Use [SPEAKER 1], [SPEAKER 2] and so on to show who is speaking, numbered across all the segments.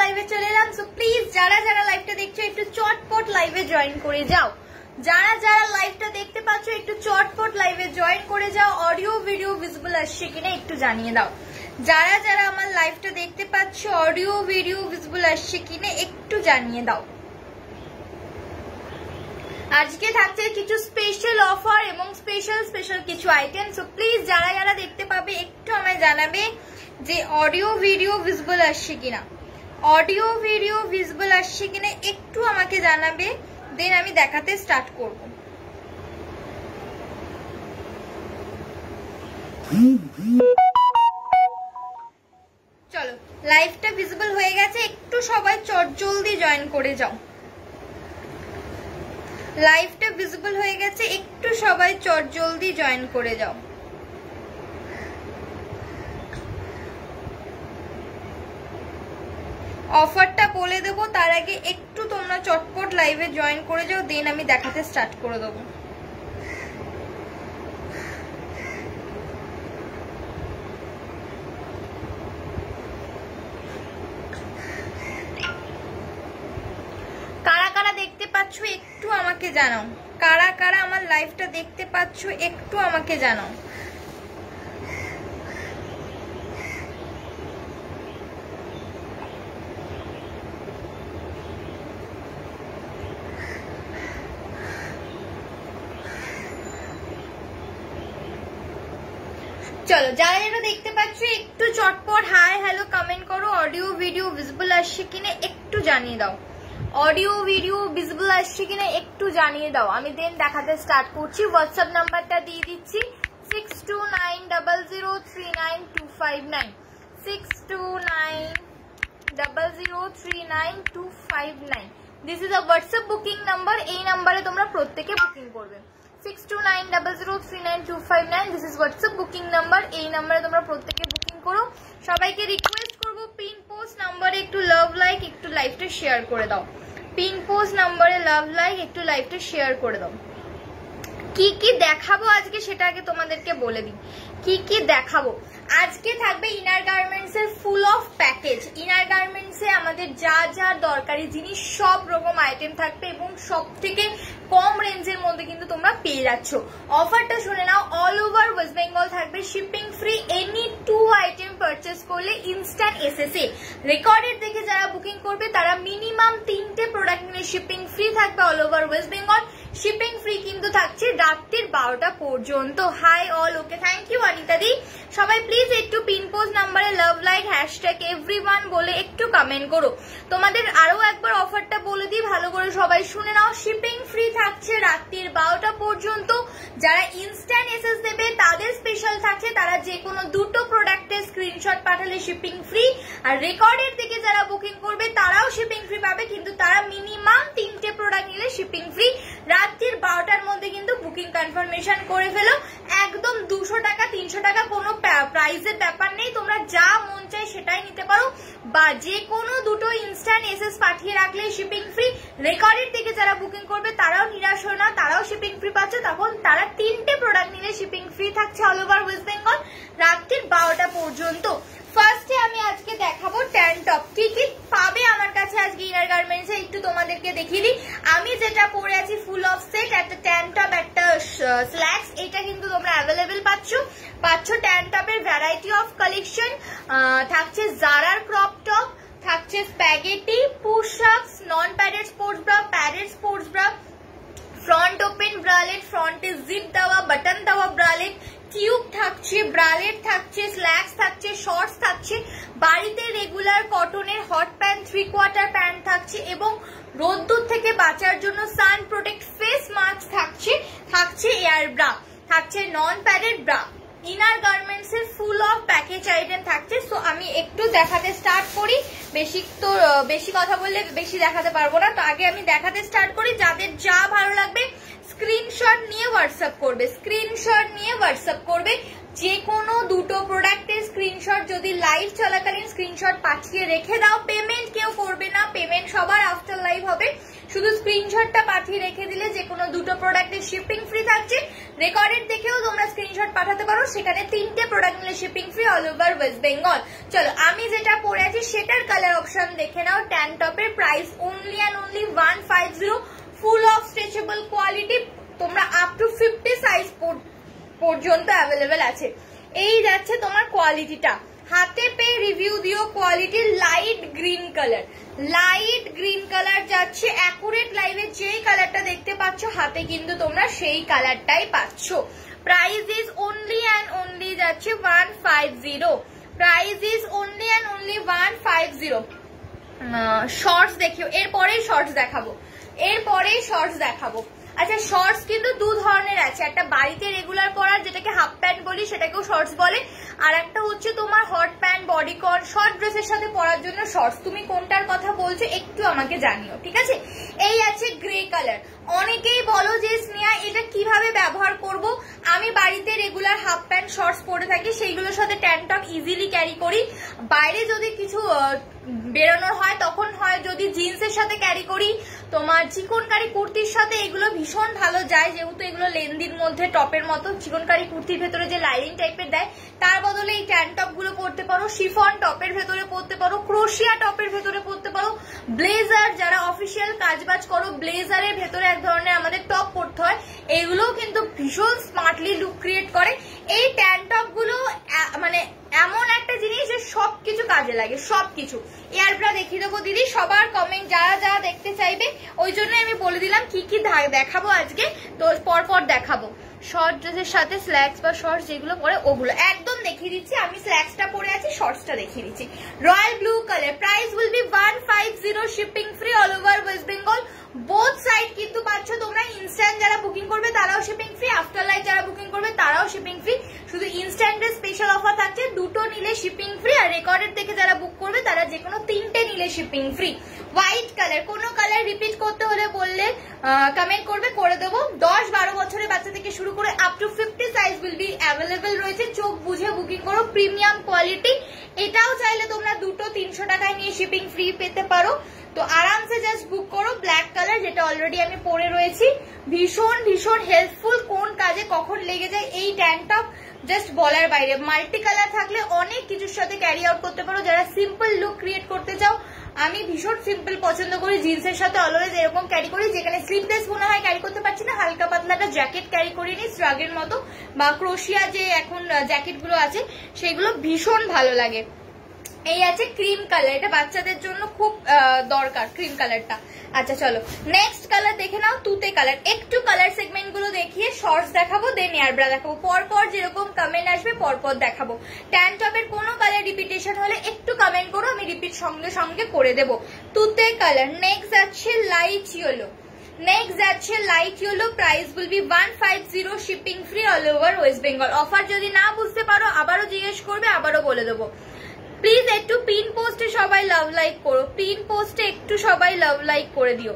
[SPEAKER 1] লাইভে চলে এলাম। সো প্লিজ যারা যারা লাইভটা দেখছো একটু চটপট লাইভে জয়েন করে যাও। যারা যারা লাইভটা দেখতে পাচ্ছ একটু চটপট লাইভে জয়েন করে যাও। অডিও ভিডিও ভিজিবল আসছে কিনা একটু জানিয়ে দাও। যারা যারা আমার লাইভটা দেখতে পাচ্ছ অডিও ভিডিও ভিজিবল আসছে কিনা একটু জানিয়ে দাও। আজকে থাকছে কিছু স্পেশাল অফার এবং স্পেশাল কিছু আইটেম। সো প্লিজ যারা যারা দেখতে পাবে একটু আমায় জানাবে যে অডিও ভিডিও ভিজিবল আসছে কিনা। অডিও ভিডিও ভিজিবল আসছে কিনা একটু আমাকে জানাবে, দেন আমি দেখাতে স্টার্ট করব। চলো লাইভটা ভিজিবল হয়ে গেছে, একটু সবাই চটজলদি জয়েন করে যাও। লাইভটা ভিজিবল হয়ে গেছে, একটু সবাই চটজলদি জয়েন করে যাও। অফারটা বলে দেবো, তার আগে একটু তোমরা চটপট লাইভে জয়েন করে যাও, দেন আমি দেখাতে স্টার্ট করে দেবো। কারা কারা দেখতে পাচ্ছ একটু আমাকে জানাও। কারা কারা আমার লাইভটা দেখতে পাচ্ছ একটু আমাকে জানাও। চলো যারা যারা দেখতে পাচ্ছ একটু চটপট হাই হ্যালো কমেন্ট করো। অডিও ভিডিও ভিজিবল আসছে কিনা একটু জানিয়ে দাও। অডিও ভিডিও ভিজিবল আসছে কিনা একটু জানিয়ে দাও, আমি দেন দেখাতে স্টার্ট করছি। হোয়াটসঅ্যাপ নাম্বারটা দিয়ে দিচ্ছি 6290039259 6290039259। This is a WhatsApp booking number. এই নাম্বারে তোমরা প্রত্যেকে বুকিং করবে। 6290039259 this is WhatsApp booking number. এই নাম্বারে তোমরা প্রত্যেকে বুকিং করো। সবাইকে রিকোয়েস্ট করবো পিন পোস্ট নাম্বারে একটু লাভ লাইক, একটু লাইভটা শেয়ার করে দাও। পিন পোস্ট নাম্বারে লাভ লাইক, একটু লাইভটা শেয়ার করে দাও। কি কি দেখাবো আজকে সেটা আগে তোমাদেরকে বলে দিই। কি কি দেখাবো আজকে থাকবে ইনার গার্মেন্টস এর full of package. Inner garments এ আমাদের যা যা দরকারি জিনিস সব রকম আইটেম থাকবে এবং সব থেকে কম রেঞ্জের মধ্যে কিন্তু তোমরা পেয়ে যাচ্ছ। অফারটা শুনে নাও, অল ওভার ওয়েস্ট বেঙ্গল থাকবে shipping free. Any 2 item purchase করলে ইনস্ট্যান্ট এসএসএ। রেকর্ডের দেখে যারা বুকিং করবে তারা মিনিমাম 3টে প্রোডাক্ট নিলে শিপিং ফ্রি থাকবে all over West Bengal. Shipping free কিন্তু থাকছে রাত্রির 12টা পর্যন্ত। Hi all, okay thank you Anita di. সবাই প্লিজ একটু পিন পোস্ট নাম্বারে লাভ লাইক হ্যাশট্যাগ এভরিওয়ান বলে একটু কমেন্ট করো। তোমাদের আরো একবার অফারটা বলে দিই, ভালো করে সবাই শুনে নাও। শিপিং ফ্রি থাকছে রাত্রির 12টা পর্যন্ত। যারা ইনস্ট্যান্ট এসএস দেবে তাদের স্পেশাল থাকছে, তারা যে কোনো 2টো প্রোডাক্টের স্ক্রিনশট পাঠালে শিপিং ফ্রি। আর রেকর্ডের দিকে যারা বুকিং করবে তারাও শিপিং ফ্রি পাবে, কিন্তু তারা মিনিমাম 3টে প্রোডাক্ট নিলে শিপিং ফ্রি। রাত্রির 12টার মধ্যে কিন্তু বুকিং কনফার্মেশন করে ফেলো। একদম 200 টাকা 300 টাকা কোনো প্রাইসের ব্যাপার নেই, তোমরা যা মন চাই সেটাই নিতে পারো। বা যে কোনো 2টো ইনস্ট্যান্ট এসএস পাঠিয়ে রাখলে শিপিং ফ্রি। রেকর্ডের থেকে যারা বুকিং করবে তারাও নিরাশ হয় না, তারাও শিপিং ফ্রি পাচ্ছে। তখন তারা 3টে প্রোডাক্ট নিলে শিপিং ফ্রি থাকছে অল ওভার ওয়েস্ট বেঙ্গল রাত্রির 12টা পর্যন্ত। ফার্স্টে আমি আজকে দেখাবো ট্যান টপ। কি কি পাবে আমার কাছে আজকে ইনার গার্মেন্টসে একটু তোমাদেরকে দেখিয়ে দিই। আমি যেটা পরে আছি ফুল অফ সেট, একটা ট্যান টপ, একটা স্ল্যাক্স, এটা কিন্তু তোমরা অ্যাভেলেবেল পাচ্ছ। ট্যান টপের ভ্যারাইটি অফ কালেকশন থাকছে। জারার ক্রপ টপ থাকছে, স্প্যাগেটি, পুশ আপস, নন padded sports bra, padded sports bra, front open bralette, ফ্রন্টে জিপ দেওয়া বাটন দেওয়া ব্রালেট, টিউব থাকছে, ব্রালেট থাকছে, স্ল্যাক্স থাকছে, শর্টস থাকছে। বাড়িতে রেগুলার কটনের হট প্যান্ট 3/4 প্যান্ট থাকছে এবং রোদ্দুর থেকে বাঁচার জন্য সান প্রোটেক্ট ফেস মাস্ক থাকছে এয়ার ব্রা, থাকছে নন প্যাডেড ব্রা। ইনার গার্মেন্টস এর ফুল অফ প্যাকেজ আইটেম থাকছে। সো আমি একটু দেখাতে স্টার্ট করি। বেশি কথা বললে বেশি দেখাতে পারবো না, তো আগে আমি দেখাতে স্টার্ট করি। যাদের যা ভালো লাগবে স্ক্রিনশট নিয়ে হোয়াটসঅ্যাপ করবে। যে কোনো 2টো প্রোডাক্টের স্ক্রিনশট যদি লাইভ চলাকালীন স্ক্রিনশট পাঠিয়ে রেখে দাও। পেমেন্ট কেউ করবে না, পেমেন্ট সবার আফটার লাইভ হবে। শুধু স্ক্রিনশটটা পাঠিয়ে রেখে দিলে যে কোনো 2টো প্রোডাক্টের শিপিং ফ্রি থাকছে। রেকর্ডেড দেখেও তোমরা স্ক্রিনশট পাঠাতে পারো, সেখানে 3টে প্রোডাক্ট নিলে shipping free all over West Bengal. চলো আমি যেটা পরে আছি সেটার কালার অপশন দেখে নাও। ট্যান টপের price only and only 150, full of stretchable quality, তোমরা আপ টু 50 সাইজ পর্যন্ত অ্যাভেলেবেল আছে। এই যাচ্ছে তোমার কোয়ালিটিটা, হাতে পেয়ে রিভিউ দিও। Quality light green colour, light green colour যাচ্ছে। অ্যাকুরেট লাইভে যেই কালারটা দেখতে পাচ্ছ হাতে কিন্তু তোমরা সেই কালারটাই পাচ্ছ। Price is only and only যাচ্ছে 150, price is only and only 150। Shorts দেখিও, এরপরেই শর্টস দেখাবো, এরপরেই শর্টস দেখাবো। আচ্ছা শর্টস কিন্তু দু ধরনের আছে, একটা বাড়িতে রেগুলার পরার যেটাকে হাফ প্যান্ট বলি সেটাকেও শর্টস বলে, আর একটা হচ্ছে তোমার হট প্যান্ট বডিকন শর্ট ড্রেসের সাথে পরার জন্য শর্টস। তুমি কোনটার কথা বলছো একটু আমাকে জানিও, ঠিক আছে। এই আছে গ্রে কালার। অনেকেই বলো যে স্নেহা এটা কিভাবে ব্যবহার করব। আমি বাড়িতে রেগুলার হাফ প্যান্ট শর্টস পরে থাকি, সেইগুলোর সাথে ট্যান টপ ইজিলি ক্যারি করি। বাইরে যদি কিছু বেরোনোর হয় তখন হয় যদি জিন্সের সাথে ক্যারি করি, তোমার চিকনকারি কুর্তির সাথে এগুলো ভীষণ ভালো যায়, যেহেতু এগুলো লেন্দির মধ্যে টপের মতো। চিকনকারি কুর্তির ভেতরে যে লাইনিং টাইপের দেয় তার বদলে এই ট্যান টপ গুলো পরতে পারো, শিফন টপের ভেতরে পরতে পারো, ক্রোশিয়া টপের ভেতরে পরতে পারো, ব্লেজার যারা অফিসিয়াল কাজবাজ করো ব্লেজারের ভেতরে এক ধরনের আমাদের টপ পরতে হয়, এগুলোও কিন্তু ভীষণ স্মার্টলি লুক ক্রিয়েট করে। এই ট্যান টপ গুলো মানে এমন একটা জিনিস যে সবকিছু কাজে লাগে, সবকিছু। এয়ারব্রা দেখিয়ে দেবো দিদি, সবার কমেন্ট যারা যারা দেখতে চাইবে ওই জন্য আমি বলে দিলাম কি কি দেখাবো আজকে, তো পরপর দেখাবো। শর্ট ড্রেসের সাথে স্ল্যাক্স বা শর্টস যেগুলো পরে ওগুলো একদম দেখিয়ে দিচ্ছি। আমি স্ল্যাক্সটা পরে আছি, শর্টসটা দেখিয়ে দিচ্ছি। Royal blue colour, price will B 150, shipping free all over West Bengal. Both side কিন্তু পাচ্ছ তোমরা। ইনস্ট্যান্ট যারা বুকিং করবে তারাও শিপিং ফ্রি, আফটার লাইট যারা বুকিং করবে তারাও শিপিং ফ্রি। শুধু ইনস্ট্যান্টের স্পেশাল অফার থাকছে, দুটো নিলে শিপিং ফ্রি, আর রেকর্ডেড থেকে যারা বুক করবে তারা যে কোনো 3টে নিলে শিপিং ফ্রি। হোয়াইট কালার, কোনো কালার রিপিট করতে হলে বললে কমেন্ট করবে, করে দেবো। 10-12 বছরের বাচ্চা থেকে শুরু করে up to 50 size will be available রয়েছে। চোখ বুঝে বুকিং করো, প্রিমিয়াম কোয়ালিটি। এটাও চাইলে তোমরা দুটো 300 টাকায় নিয়ে শিপিং ফ্রি পেতে পারো। তো আরামসে জাস্ট বুক করো। ব্ল্যাক কালার যেটা অলরেডি আমি পরে রয়েছি, ভীষণ ভীষণ হেল্পফুল, কোন কাজে কখন লেগে যায় এই ট্যান টপ জাস্ট বলার বাইরে। মাল্টি কালার থাকলে অনেক কিছুর সাথে ক্যারি আউট করতে পারো। যারা সিম্পল লুক ক্রিয়েট করতে চাও, আমি ভীষণ সিম্পল পছন্দ করি, জিন্সের সাথে অলওয়েজ এরকম ক্যারি করি, যেখানে স্লিভলেস মনে হয় ক্যারি করতে পারছি না, হালকা পাতলা একটা জ্যাকেট ক্যারি করে নিই স্ট্রাগের মতো, বা ক্রোশিয়া যে এখন জ্যাকেট গুলো আছে সেগুলো ভীষণ ভালো লাগে। এই আছে ক্রিম কালার, এটা বাচ্চাদের জন্য খুব দরকার ক্রিম কালারটা। আচ্ছা চলো নেক্সট কালার দেখে নাও, তুতে কালার। একটু কালার সেগমেন্ট গুলো দেখিয়ে শর্টস দেখাবো, দেন এয়ারব্রা দেখাবো, পরপর যেরকম কমেন্ট আসবে পরপর দেখাবো। ট্যান টপের কোনো কালার রিপিটেশন হলে একটু কমেন্ট করো, আমি রিপিট সঙ্গে সঙ্গে করে দেবো। তুতে কালার। নেক্সট আছে লাইট ইয়েলো, নেক্সট যাচ্ছে light yellow, price will B 150, shipping free all over West Bengal. Offer যদি না বুঝতে পারো আবারও জিজ্ঞেস করবে, আবারও বলে দেবো। প্লিজ একটু পিন পোস্টে সবাই লাভ লাইক করো, পিন পোস্টে একটু সবাই লাভ লাইক করে দিও।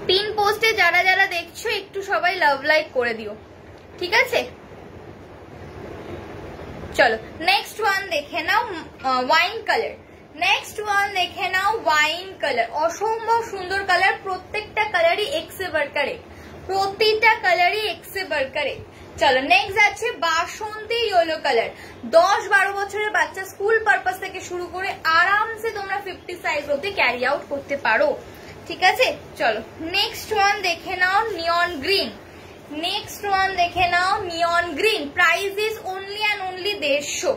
[SPEAKER 1] পিন পোস্টে যারা যারা দেখছো একটু সবাই লাভ লাইক করে দিও, ঠিক আছে। চলো নেক্সট ওয়ান দেখে নাও, ওয়াইন কালার। নেক্সট ওয়ান দেখে নাও ওয়াইন কালার, অসম্ভব সুন্দর কালার, প্রত্যেকটা কালারই এক্সে বারকারে, প্রতিটা কালারই এক্সে বারকারে। চলো নেক্সট আছে বাসন্তী ইয়েলো কালার। 10-12 বছরের বাচ্চা স্কুল পারপাস থেকে শুরু করে আরামসে তোমরা 50 সাইজ অব্দি ক্যারি আউট করতে পারো, ঠিক আছে। চলো নেক্সট ওয়ান দেখে নাও নিয়ন গ্রিন। নেক্সট ওয়ান দেখে নাও neon green, price is only and only 150,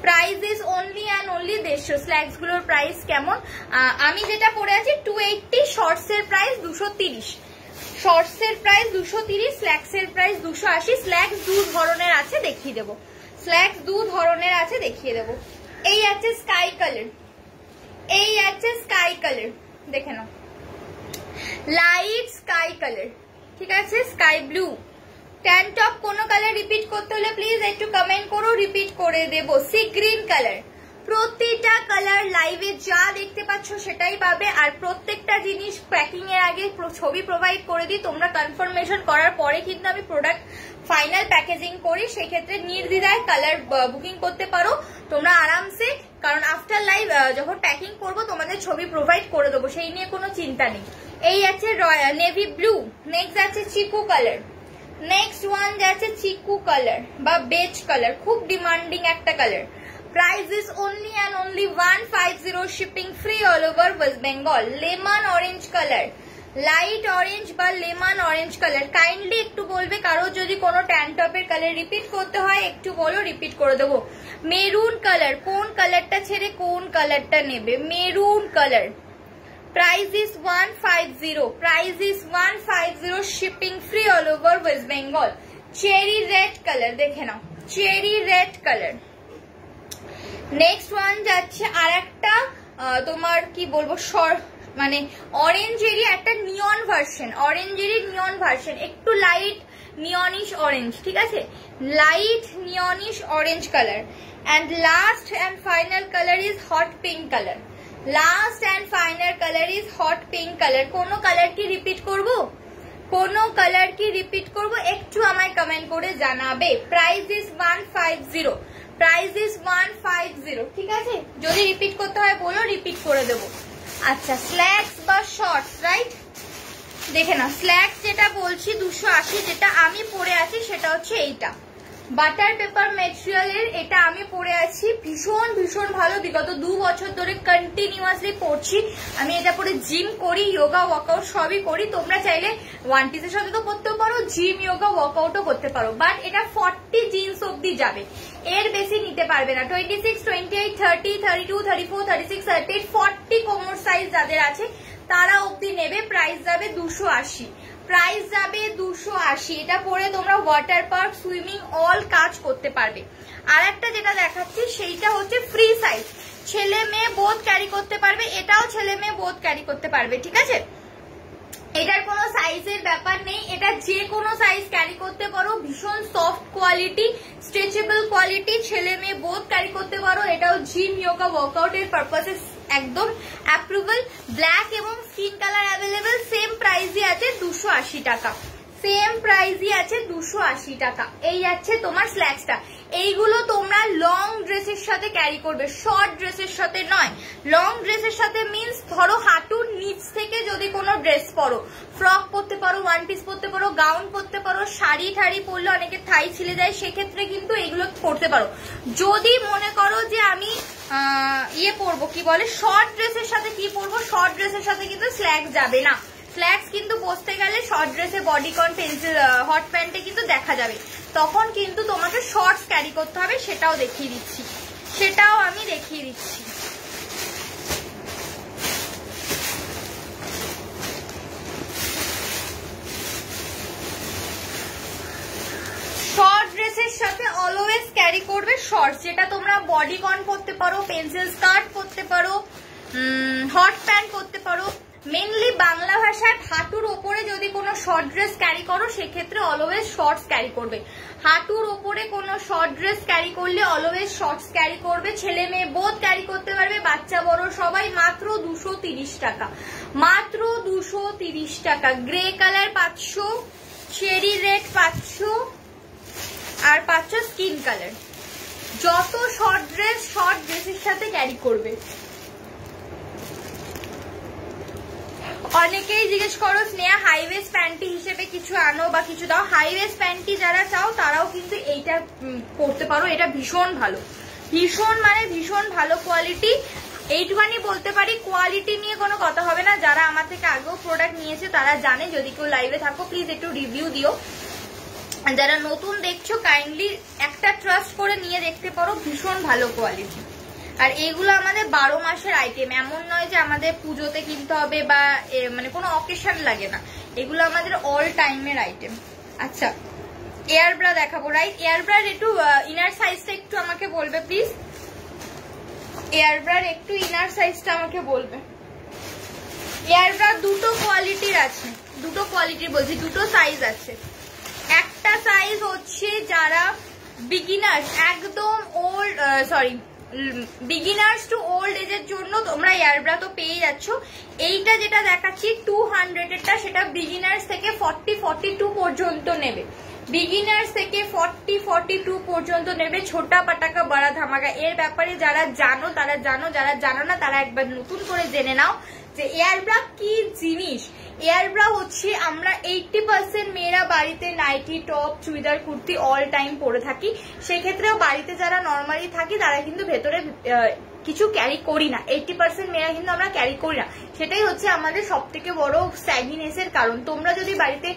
[SPEAKER 1] price is only and only 150। Slacks গুলোর প্রাইস কেমন? আমি যেটা পরে আছি 280, শর্টস এর প্রাইস 230, শর্টস এর প্রাইস 230, স্ল্যাক্স এর প্রাইস 280। স্ল্যাক্স দু ধরনের আছে, দেখিয়ে দেবো। স্ল্যাক্স দু ধরনের আছে, দেখিয়ে দেবো। এই আছে স্কাই কালার, এই আছে স্কাই কালার, দেখে নাও, লাইট স্কাই কালার, ঠিক আছে, স্কাই ব্লু। ট্যান টপ কোনো কালার রিপিট করতে হলে প্লিজ একটু কমেন্ট করো, রিপিট করে দেবো। সি গ্রিন কালার, প্রতিটা কালার লাইভে যা দেখতে পাচ্ছ সেটাই পাবে, আর প্রত্যেকটা জিনিস প্যাকিং এর আগে ছবি প্রোভাইড করে দিই। তোমরা কনফার্মেশন করার পরে কিন্তু আমি প্রোডাক্ট ফাইনাল প্যাকেজিং করি, সেক্ষেত্রে নির্দ্বিধায় কালার বুকিং করতে পারো তোমরা আরামসে, কারণ আফটার লাইভ যখন প্যাকিং করবো তোমাদের ছবি প্রোভাইড করে দেবো, সেই নিয়ে কোনো চিন্তা নেই। এই আছে নেভি ব্লু। নেক্সট আছে চিকু কালার, নেক্সট ওয়ান যাচ্ছে চিকু কালার বা বেজ কালার, খুব ডিমান্ডিং একটা colour. Price is only and only 150, shipping free all over West Bengal. Lemon orange colour, light orange বা লেমন অরেঞ্জ কালার। কাইন্ডলি একটু বলবে কারো যদি কোনো ট্যান টপের কালার রিপিট করতে হয় একটু বলো, রিপিট করে দেবো। মেরুন কালার, কোন কালারটা ছেড়ে কোন কালারটা নেবে? Maroon colour. Price is 150, price is 150, shipping free all over West Bengal. Cherry red color, দেখে নাও, cherry red color. Next one যাচ্ছে আর একটা তোমার কি বলবো মানে অরেঞ্জেরই একটা নিয়ন ভার্সন, অরেঞ্জেরই নিয়ন ভার্সন, একটু লাইট নিয়নিশ অরেঞ্জ, ঠিক আছে, light neonish orange colour. And last and final color is hot pink color. Last and final colour is hot pink colour. কোনো কালার কি রিপিট করব? কোনো কালার কি repeat করব? একটু আমায় কমেন্ট করে জানাবে। প্রাইস ইজ 150, প্রাইস ইজ 150, ঠিক আছে? যদি রিপিট করতে হয় বলো, রিপিট করে দেবো। আচ্ছা, স্ল্যাক্স বা শর্টস, রাইট? দেখে না, স্ল্যাক্স যেটা বলছি 280, যেটা আমি পরে আছি সেটা হচ্ছে এইটা বাটার পেপার মেটেরিয়ালের। এটা আমি পরে আছি, ভীষণ ভীষণ ভালো, বিগত 2 বছর ধরে কন্টিনিউয়াসলি পরছি আমি। এটা পরে জিম করি, যোগা ওয়ার্কআউট সবই করি। তোমরা চাইলে ওয়ান পিসের সাথে তো করতে পারো, জিম যোগা ওয়ার্কআউটও করতে পারো, বাট এটা 40 জিন্স অব্দি যাবে, এর বেশি নিতে পারবে না। 26, 28, 30, 32, 34, 36, 38, 40 কোমর সাইজ যাদের আছে তারা অব্দি নেবে। প্রাইস যাবে 280, প্রাইস যাবে 280। এটা পরে তোমরা ওয়াটার পার্ক, সুইমিং অল কাজ করতে পারবে। আর একটা যেটা দেখাচ্ছি সেইটা হচ্ছে ফ্রি সাইজ, ছেলে মেয়ে বোথ ক্যারি করতে পারবে, এটাও ছেলে মেয়ে বোথ ক্যারি করতে পারবে, ঠিক আছে? এটার কোনো সাইজের ব্যাপার নেই, এটা যে কোনো সাইজ ক্যারি করতে পারো। ভীষণ সফট কোয়ালিটি, স্ট্রেচেবল কোয়ালিটি, ছেলে মেয়ে বোথ ক্যারি করতে পারো। এটাও জিম যোগা ওয়ার্কআউটের পারপাসে একদম অ্যাপ্রুভাল। ব্ল্যাক এবং স্কিন কালার অ্যাভেলেবেল, সেম প্রাইসই আছে 280 টাকা, সেম প্রাইসই আছে 280 টাকা। এই যাচ্ছে তোমার স্ল্যাক্সটা। এইগুলো তোমরা লং ড্রেসের সাথে ক্যারি করবে, শর্ট ড্রেসের সাথে নয়। লং ড্রেসের সাথে মিন্স ধরো হাঁটুর নিচ থেকে যদি কোনো ড্রেস পরো, ফ্রক পরতে পারো, ওয়ান পিস পরতে পারো, গাউন পরতে পারো, শাড়ি ঠাড়ি পরলে অনেকে থাই ছিলে যায়, সেক্ষেত্রে কিন্তু এগুলো পরতে পারো। যদি মনে করো যে আমি ইয়ে পরবো, কি বলে, শর্ট ড্রেসের সাথে কি পরবো, শর্ট ড্রেসের সাথে কিন্তু স্ল্যাক্স যাবে না। স্ল্যাক্স কিন্তু বসতে গেলে শর্ট ড্রেসে বডিকন, পেন্সিল, হট প্যান্টে কিন্তু দেখা যাবে, তখন কিন্তু তোমাকে শর্টস ক্যারি করতে হবে। সেটাও দেখিয়ে দিচ্ছি, সেটাও আমি দেখিয়ে দিচ্ছি। শর্ট ড্রেসের সাথে অলওয়েজ ক্যারি করবে শর্টস, যেটা তোমরা বডিকন পরতে পারো, পেন্সিল স্কার্ট পরতে পারো, হট প্যান্ট পরতে পারো। মেনলি বাংলা ভাষায় হাঁটুর ওপরে যদি কোনো শর্ট ড্রেস ক্যারি করো সেক্ষেত্রে অলওয়েজ শর্টস ক্যারি করবে। হাঁটুর ওপরে কোনো শর্ট ড্রেস ক্যারি করলে অলওয়েজ শর্টস ক্যারি করবে। ছেলে মেয়ে বোধ ক্যারি করতে পারবে, বাচ্চা বড় সবাই। মাত্র 230 টাকা, মাত্র 230 টাকা। গ্রে কালার 500, চেরি রেড 500, আর 500 স্কিন কালার। যত শর্ট ড্রেসের সাথে ক্যারি করবে। অনেকেই জিজ্ঞেস করো স্নেহা হাই ওয়েস্ট প্যান্টি হিসেবে কিছু আনো বা কিছু দাও। হাই ওয়েস্ট প্যান্টি যারা চাও তারাও কিন্তু এইটা পরতে পারো, এটা ভীষণ ভালো, ভীষণ মানে ভীষণ ভালো কোয়ালিটি। এইটুখানি বলতে পারি, কোয়ালিটি নিয়ে কোনো কথা হবে না। যারা আমার থেকে আগেও প্রোডাক্ট নিয়েছে তারা জানে। যদি কেউ লাইভে থাকো প্লিজ একটু রিভিউ দিও। যারা নতুন দেখছো কাইন্ডলি একটা ট্রাস্ট করে নিয়ে দেখতে পারো, ভীষণ ভালো কোয়ালিটি। আর এগুলো আমাদের 12 মাসের আইটেম, এমন নয় যে আমাদের পুজোতে কিনতে হবে বা মানে কোনো অকেশন লাগে না, এগুলো আমাদের অল টাইমের আইটেম। আচ্ছা, এয়ার ব্রা দেখাবো, রাইট? এয়ার ব্রার একটু ইনার সাইজটা একটু আমাকে বলবে প্লিজ। এয়ার ব্রার একটু ইনার সাইজটা আমাকে বলবে। এয়ার ব্রা দুটো কোয়ালিটির আছে, দুটো কোয়ালিটির বলছি, দুটো সাইজ আছে। একটা সাইজ হচ্ছে যারা বিগিনার্স, একদম old, sorry beginners to old এজের জন্য তোমরা এয়ারব্রা তো পেয়ে যাচ্ছ। এইটা যেটা দেখাচ্ছি 200 সেটা বিগিনার্স থেকে 40-42 পর্যন্ত নেবে, বিগিনার্স থেকে 40-42 পর্যন্ত নেবে। ছোটা পাটাকা বড়া ধামাকা। এর ব্যাপারে যারা জানো তারা জানো, যারা জানো না তারা একবার নতুন করে জেনে নাও যে এয়ারব্রা কি জিনিস। এয়ার ব্রা হচ্ছে আমরা 80% মেয়েরা বাড়িতে nightie, top, churidar, kurti all time পরে থাকি। সেক্ষেত্রেও বাড়িতে যারা নর্মালি থাকি তারা কিন্তু ভেতরে কিছু ক্যারি করি না। 80% মেয়েরা কিন্তু আমরা ক্যারি করি না, সেটাই হচ্ছে আমাদের সব থেকে বড় স্যাগিনেসের কারণ। তোমরা যদি বাড়িতে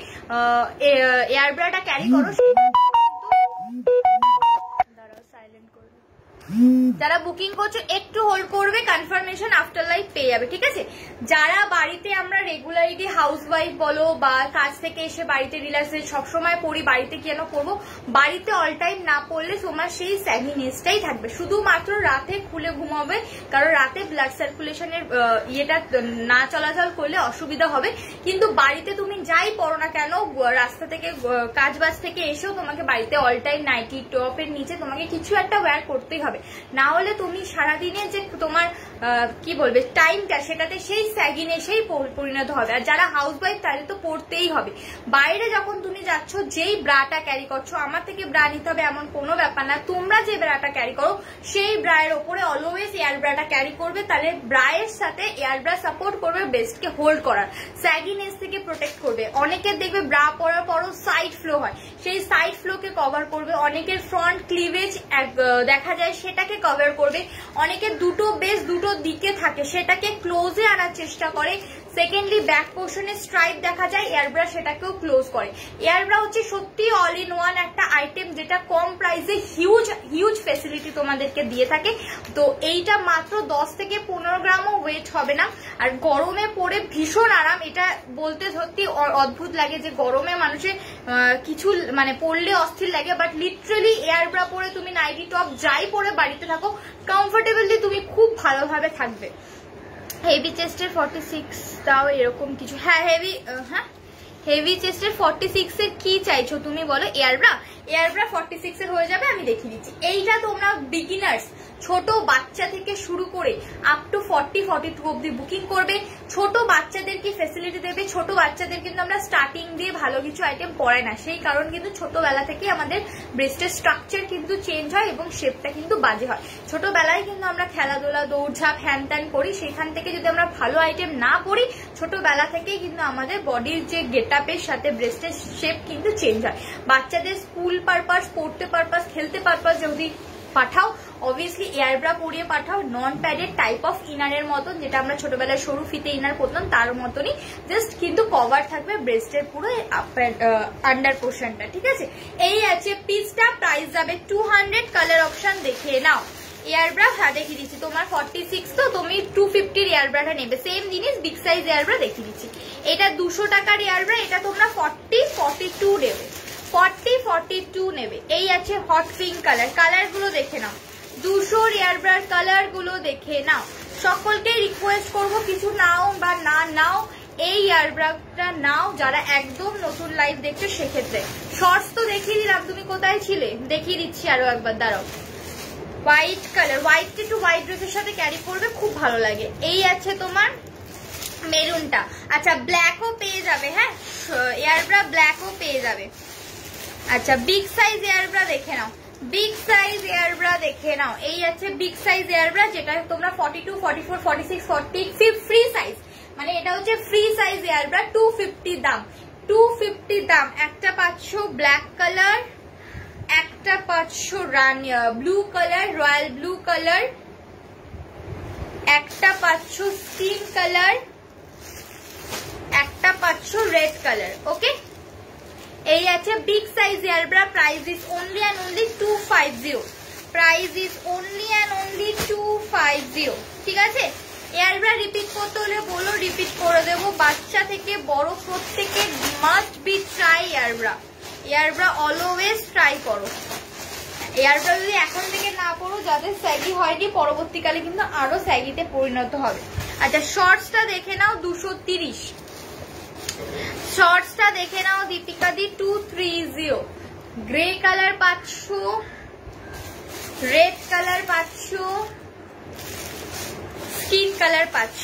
[SPEAKER 1] এয়ার ব্রাটা ক্যারি করো, যারা বুকিং করছো একটু হোল্ড করবে, কনফার্মেশন আফটার লাইভ পেয়ে যাবে, ঠিক আছে। যারা বাড়িতে আমরা রেগুলারিটি হাউস ওয়াইফ বলো বা কাজ থেকে এসে বাড়িতে রিল্যাক্সে সবসময় পড়ি, বাড়িতে কেন করবো, বাড়িতে অল টাইম না পড়লে তোমার সেই স্যাগিনেসটাই থাকবে, শুধুমাত্র রাতে খুলে ঘুমাবে, কারণ রাতে ব্লাড সার্কুলেশনের ইয়েটা না চলাচল করলে অসুবিধা হবে। কিন্তু বাড়িতে তুমি যাই পড়ো না কেন, রাস্তা থেকে কাজ বাজ থেকে এসেও তোমাকে বাড়িতে অল টাইম নাইটি টপের নিচে তোমাকে কিছু একটা ওয়্যার করতেই হবে, না হলে তুমি সারাদিনে যে তোমার কি বলবে টাইমটা, সেটাতে সেই স্যাগিনেসেই পরিণত হবে। আর যারা হাউস ওয়াইফ তাদের তো পড়তেই হবে। বাইরে যখন তুমি যাচ্ছ, যেই ব্রাটা ক্যারি করছো, আমার থেকে ব্রা নিতে হবে এমন কোনো ব্যাপার না, তোমরা যে ব্রাটা ক্যারি করো সেই ব্রায়ের ওপরে অলওয়েজ এয়ার ব্রাটা ক্যারি করবে, তাহলে ব্রায়ের সাথে এয়ার ব্রা সাপোর্ট করবে ব্রেস্টকে হোল্ড করার, স্যাগিনেস থেকে প্রোটেক্ট করবে। অনেকের দেখবে ব্রা পরার পরও সাইড ফ্লো হয়, সেই সাইড ফ্লোকে কভার করবে। অনেকের ফ্রন্ট ক্লিভেজ দেখা যায়, সেটাকে কভার করবে। অনেকের দুটো বেস দুটো দিকে থাকে, সেটাকে ক্লোজে আনার চেষ্টা করে। সেকেন্ডলি ব্যাক পোর্শনে স্ট্রাইপ দেখা যায়, এয়ার ব্রা সেটাকেও ক্লোজ করে। এয়ার ব্রা হচ্ছে সত্যি অল ইন ওয়ান একটা আইটেম, যেটা কম প্রাইসে হিউজ ফেসিলিটি তোমাদেরকে দিয়ে থাকে। তো এইটা মাত্র 10 থেকে 15 গ্রামও ওয়েট হবে না, আর গরমে পরে ভীষণ আরাম। এটা বলতে সত্যি অদ্ভুত লাগে যে গরমে মানুষের কিছু মানে পরলে অস্থির লাগে, বাট লিটারেলি এয়ার ব্রা পরে তুমি নাইটি টপ যাই পরে বাড়িতে থাকো, কমফোর্টেবলি তুমি খুব ভালোভাবে থাকবে। হেভি চেস্টের 46 দাও, এরকম কিছু। হ্যাঁ হেভি চেস্টের 46 এর কি চাইছো তুমি বলো? এয়ার ব্রা 46 এর হয়ে যাবে, আমি দেখিয়ে দিচ্ছি। এইটা তোমরা বিগিনার্স, ছোট বাচ্চা থেকে শুরু করে আপ টু 40-42 অব্দি বুকিং করবে। ছোট বাচ্চাদেরকে ফেসিলিটি দেবে। ছোট বাচ্চাদের কিন্তু আমরা স্টার্টিং দিয়ে ভালো কিছু আইটেম পড়াই না, সেই কারণ কিন্তু ছোটবেলা থেকে আমাদের ব্রেস্টের স্ট্রাকচার কিন্তু চেঞ্জ হয় এবং শেপটা কিন্তু বাজে হয়। ছোটবেলায় কিন্তু আমরা খেলাধুলা, দৌড়ঝাঁপ, হ্যান ত্যান করি, সেখান থেকে যদি আমরা ভালো আইটেম না পড়ি, ছোটবেলা থেকেই কিন্তু আমাদের বডির যে গেটআপের সাথে ব্রেস্টের শেপ কিন্তু চেঞ্জ হয়। বাচ্চাদের স্কুল পারপাস, পড়তে পারপাস, খেলতে পারপাস যদি পাঠাও, অবভিয়াসলি এয়ার ব্রা পরিয়ে পাঠাও, নন প্যাডেড টাইপ অফ ইনারের মতন, যেটা আমরা ছোটবেলায় সরু ফিতে ইনার পরতাম তার মতনই, জাস্ট কিন্তু কভার থাকবে ব্রেস্টের পুরো আন্ডার পোর্শনটা, ঠিক আছে। এই আছে পিসটা, প্রাইস যাবে 200। কালার অপশন দেখে নাও। এয়ার ব্রা দেখিয়ে দিচ্ছি, তোমার 46 তো তুমি 250 এয়ার ব্রাটা নেবে, সেম জিনিস বিগ সাইজ এয়ার ব্রা দেখিয়ে দিচ্ছি। এটা 200 টাকার এয়ার ব্রা, এটা তোমরা 40-42 নেবে, 40-42 নেবে। এই আছে হট পিঙ্ক কালার, কালার গুলো দেখে নাও, 200 এয়ার ব্রার কালার গুলো দেখে নাও। সকলকে রিকোয়েস্ট করবো কিছু নাও বা না নাও, এই এয়ার ব্রাটা নাও যারা একদম নতুন লাইভ দেখছো সেক্ষেত্রে। শর্টস তো দেখিয়ে দিলাম, তুমি কোথায় ছিলে দেখিয়ে দিচ্ছি আরো একবার, দাঁড়াও। হোয়াইট কালার, হোয়াইট একটু হোয়াইট ড্রেসের সাথে ক্যারি করবে, খুব ভালো লাগে। এই আছে তোমার মেরুনটা, আচ্ছা ব্ল্যাকও পেয়ে যাবে, হ্যাঁ এয়ার ব্রা ব্ল্যাকও পেয়ে যাবে। আচ্ছা বিগ সাইজ এয়ার ব্রা দেখে নাও, বিগ সাইজ এয়ার ব্রা দেখে নাও। এই আছে বিগ সাইজ এয়ার ব্রা, যেটা তোমরা 42, 44, 46, 40 ফ্রি সাইজ, মানে এটা হচ্ছে ফ্রি সাইজ এয়ার ব্রা। 250 দাম, 250 দাম। একটা পাচ্ছ ব্ল্যাক কালার, একটা পাচ্ছ blue colour, royal blue colour, একটা পাচ্ছ স্কিন কালার, একটা পাচ্ছ রেড কালার। ওকে, এই আছে big size air bra, price is only and only 250, price is only and only 250, ঠিক আছে। এয়ার ব্রা রিপিট করতে হলে বলো, রিপিট করে দেবো। বাচ্চা থেকে বড় প্রত্যেকের must be try air bra, air bra always try করো। এয়ার ব্রা যদি এখন থেকে না পড়ো, যাদের স্যাগি হয়নি পরবর্তীকালে কিন্তু আরো স্যাগিতে পরিণত হবে। আচ্ছা শর্টসটা দেখে নাও, 230 শর্টসটা দেখে নাও দীপিকা দি, 230। গ্রে কালার পাচ্ছ, রেড কালার পাচ্ছ, স্কিন কালার পাচ্ছ।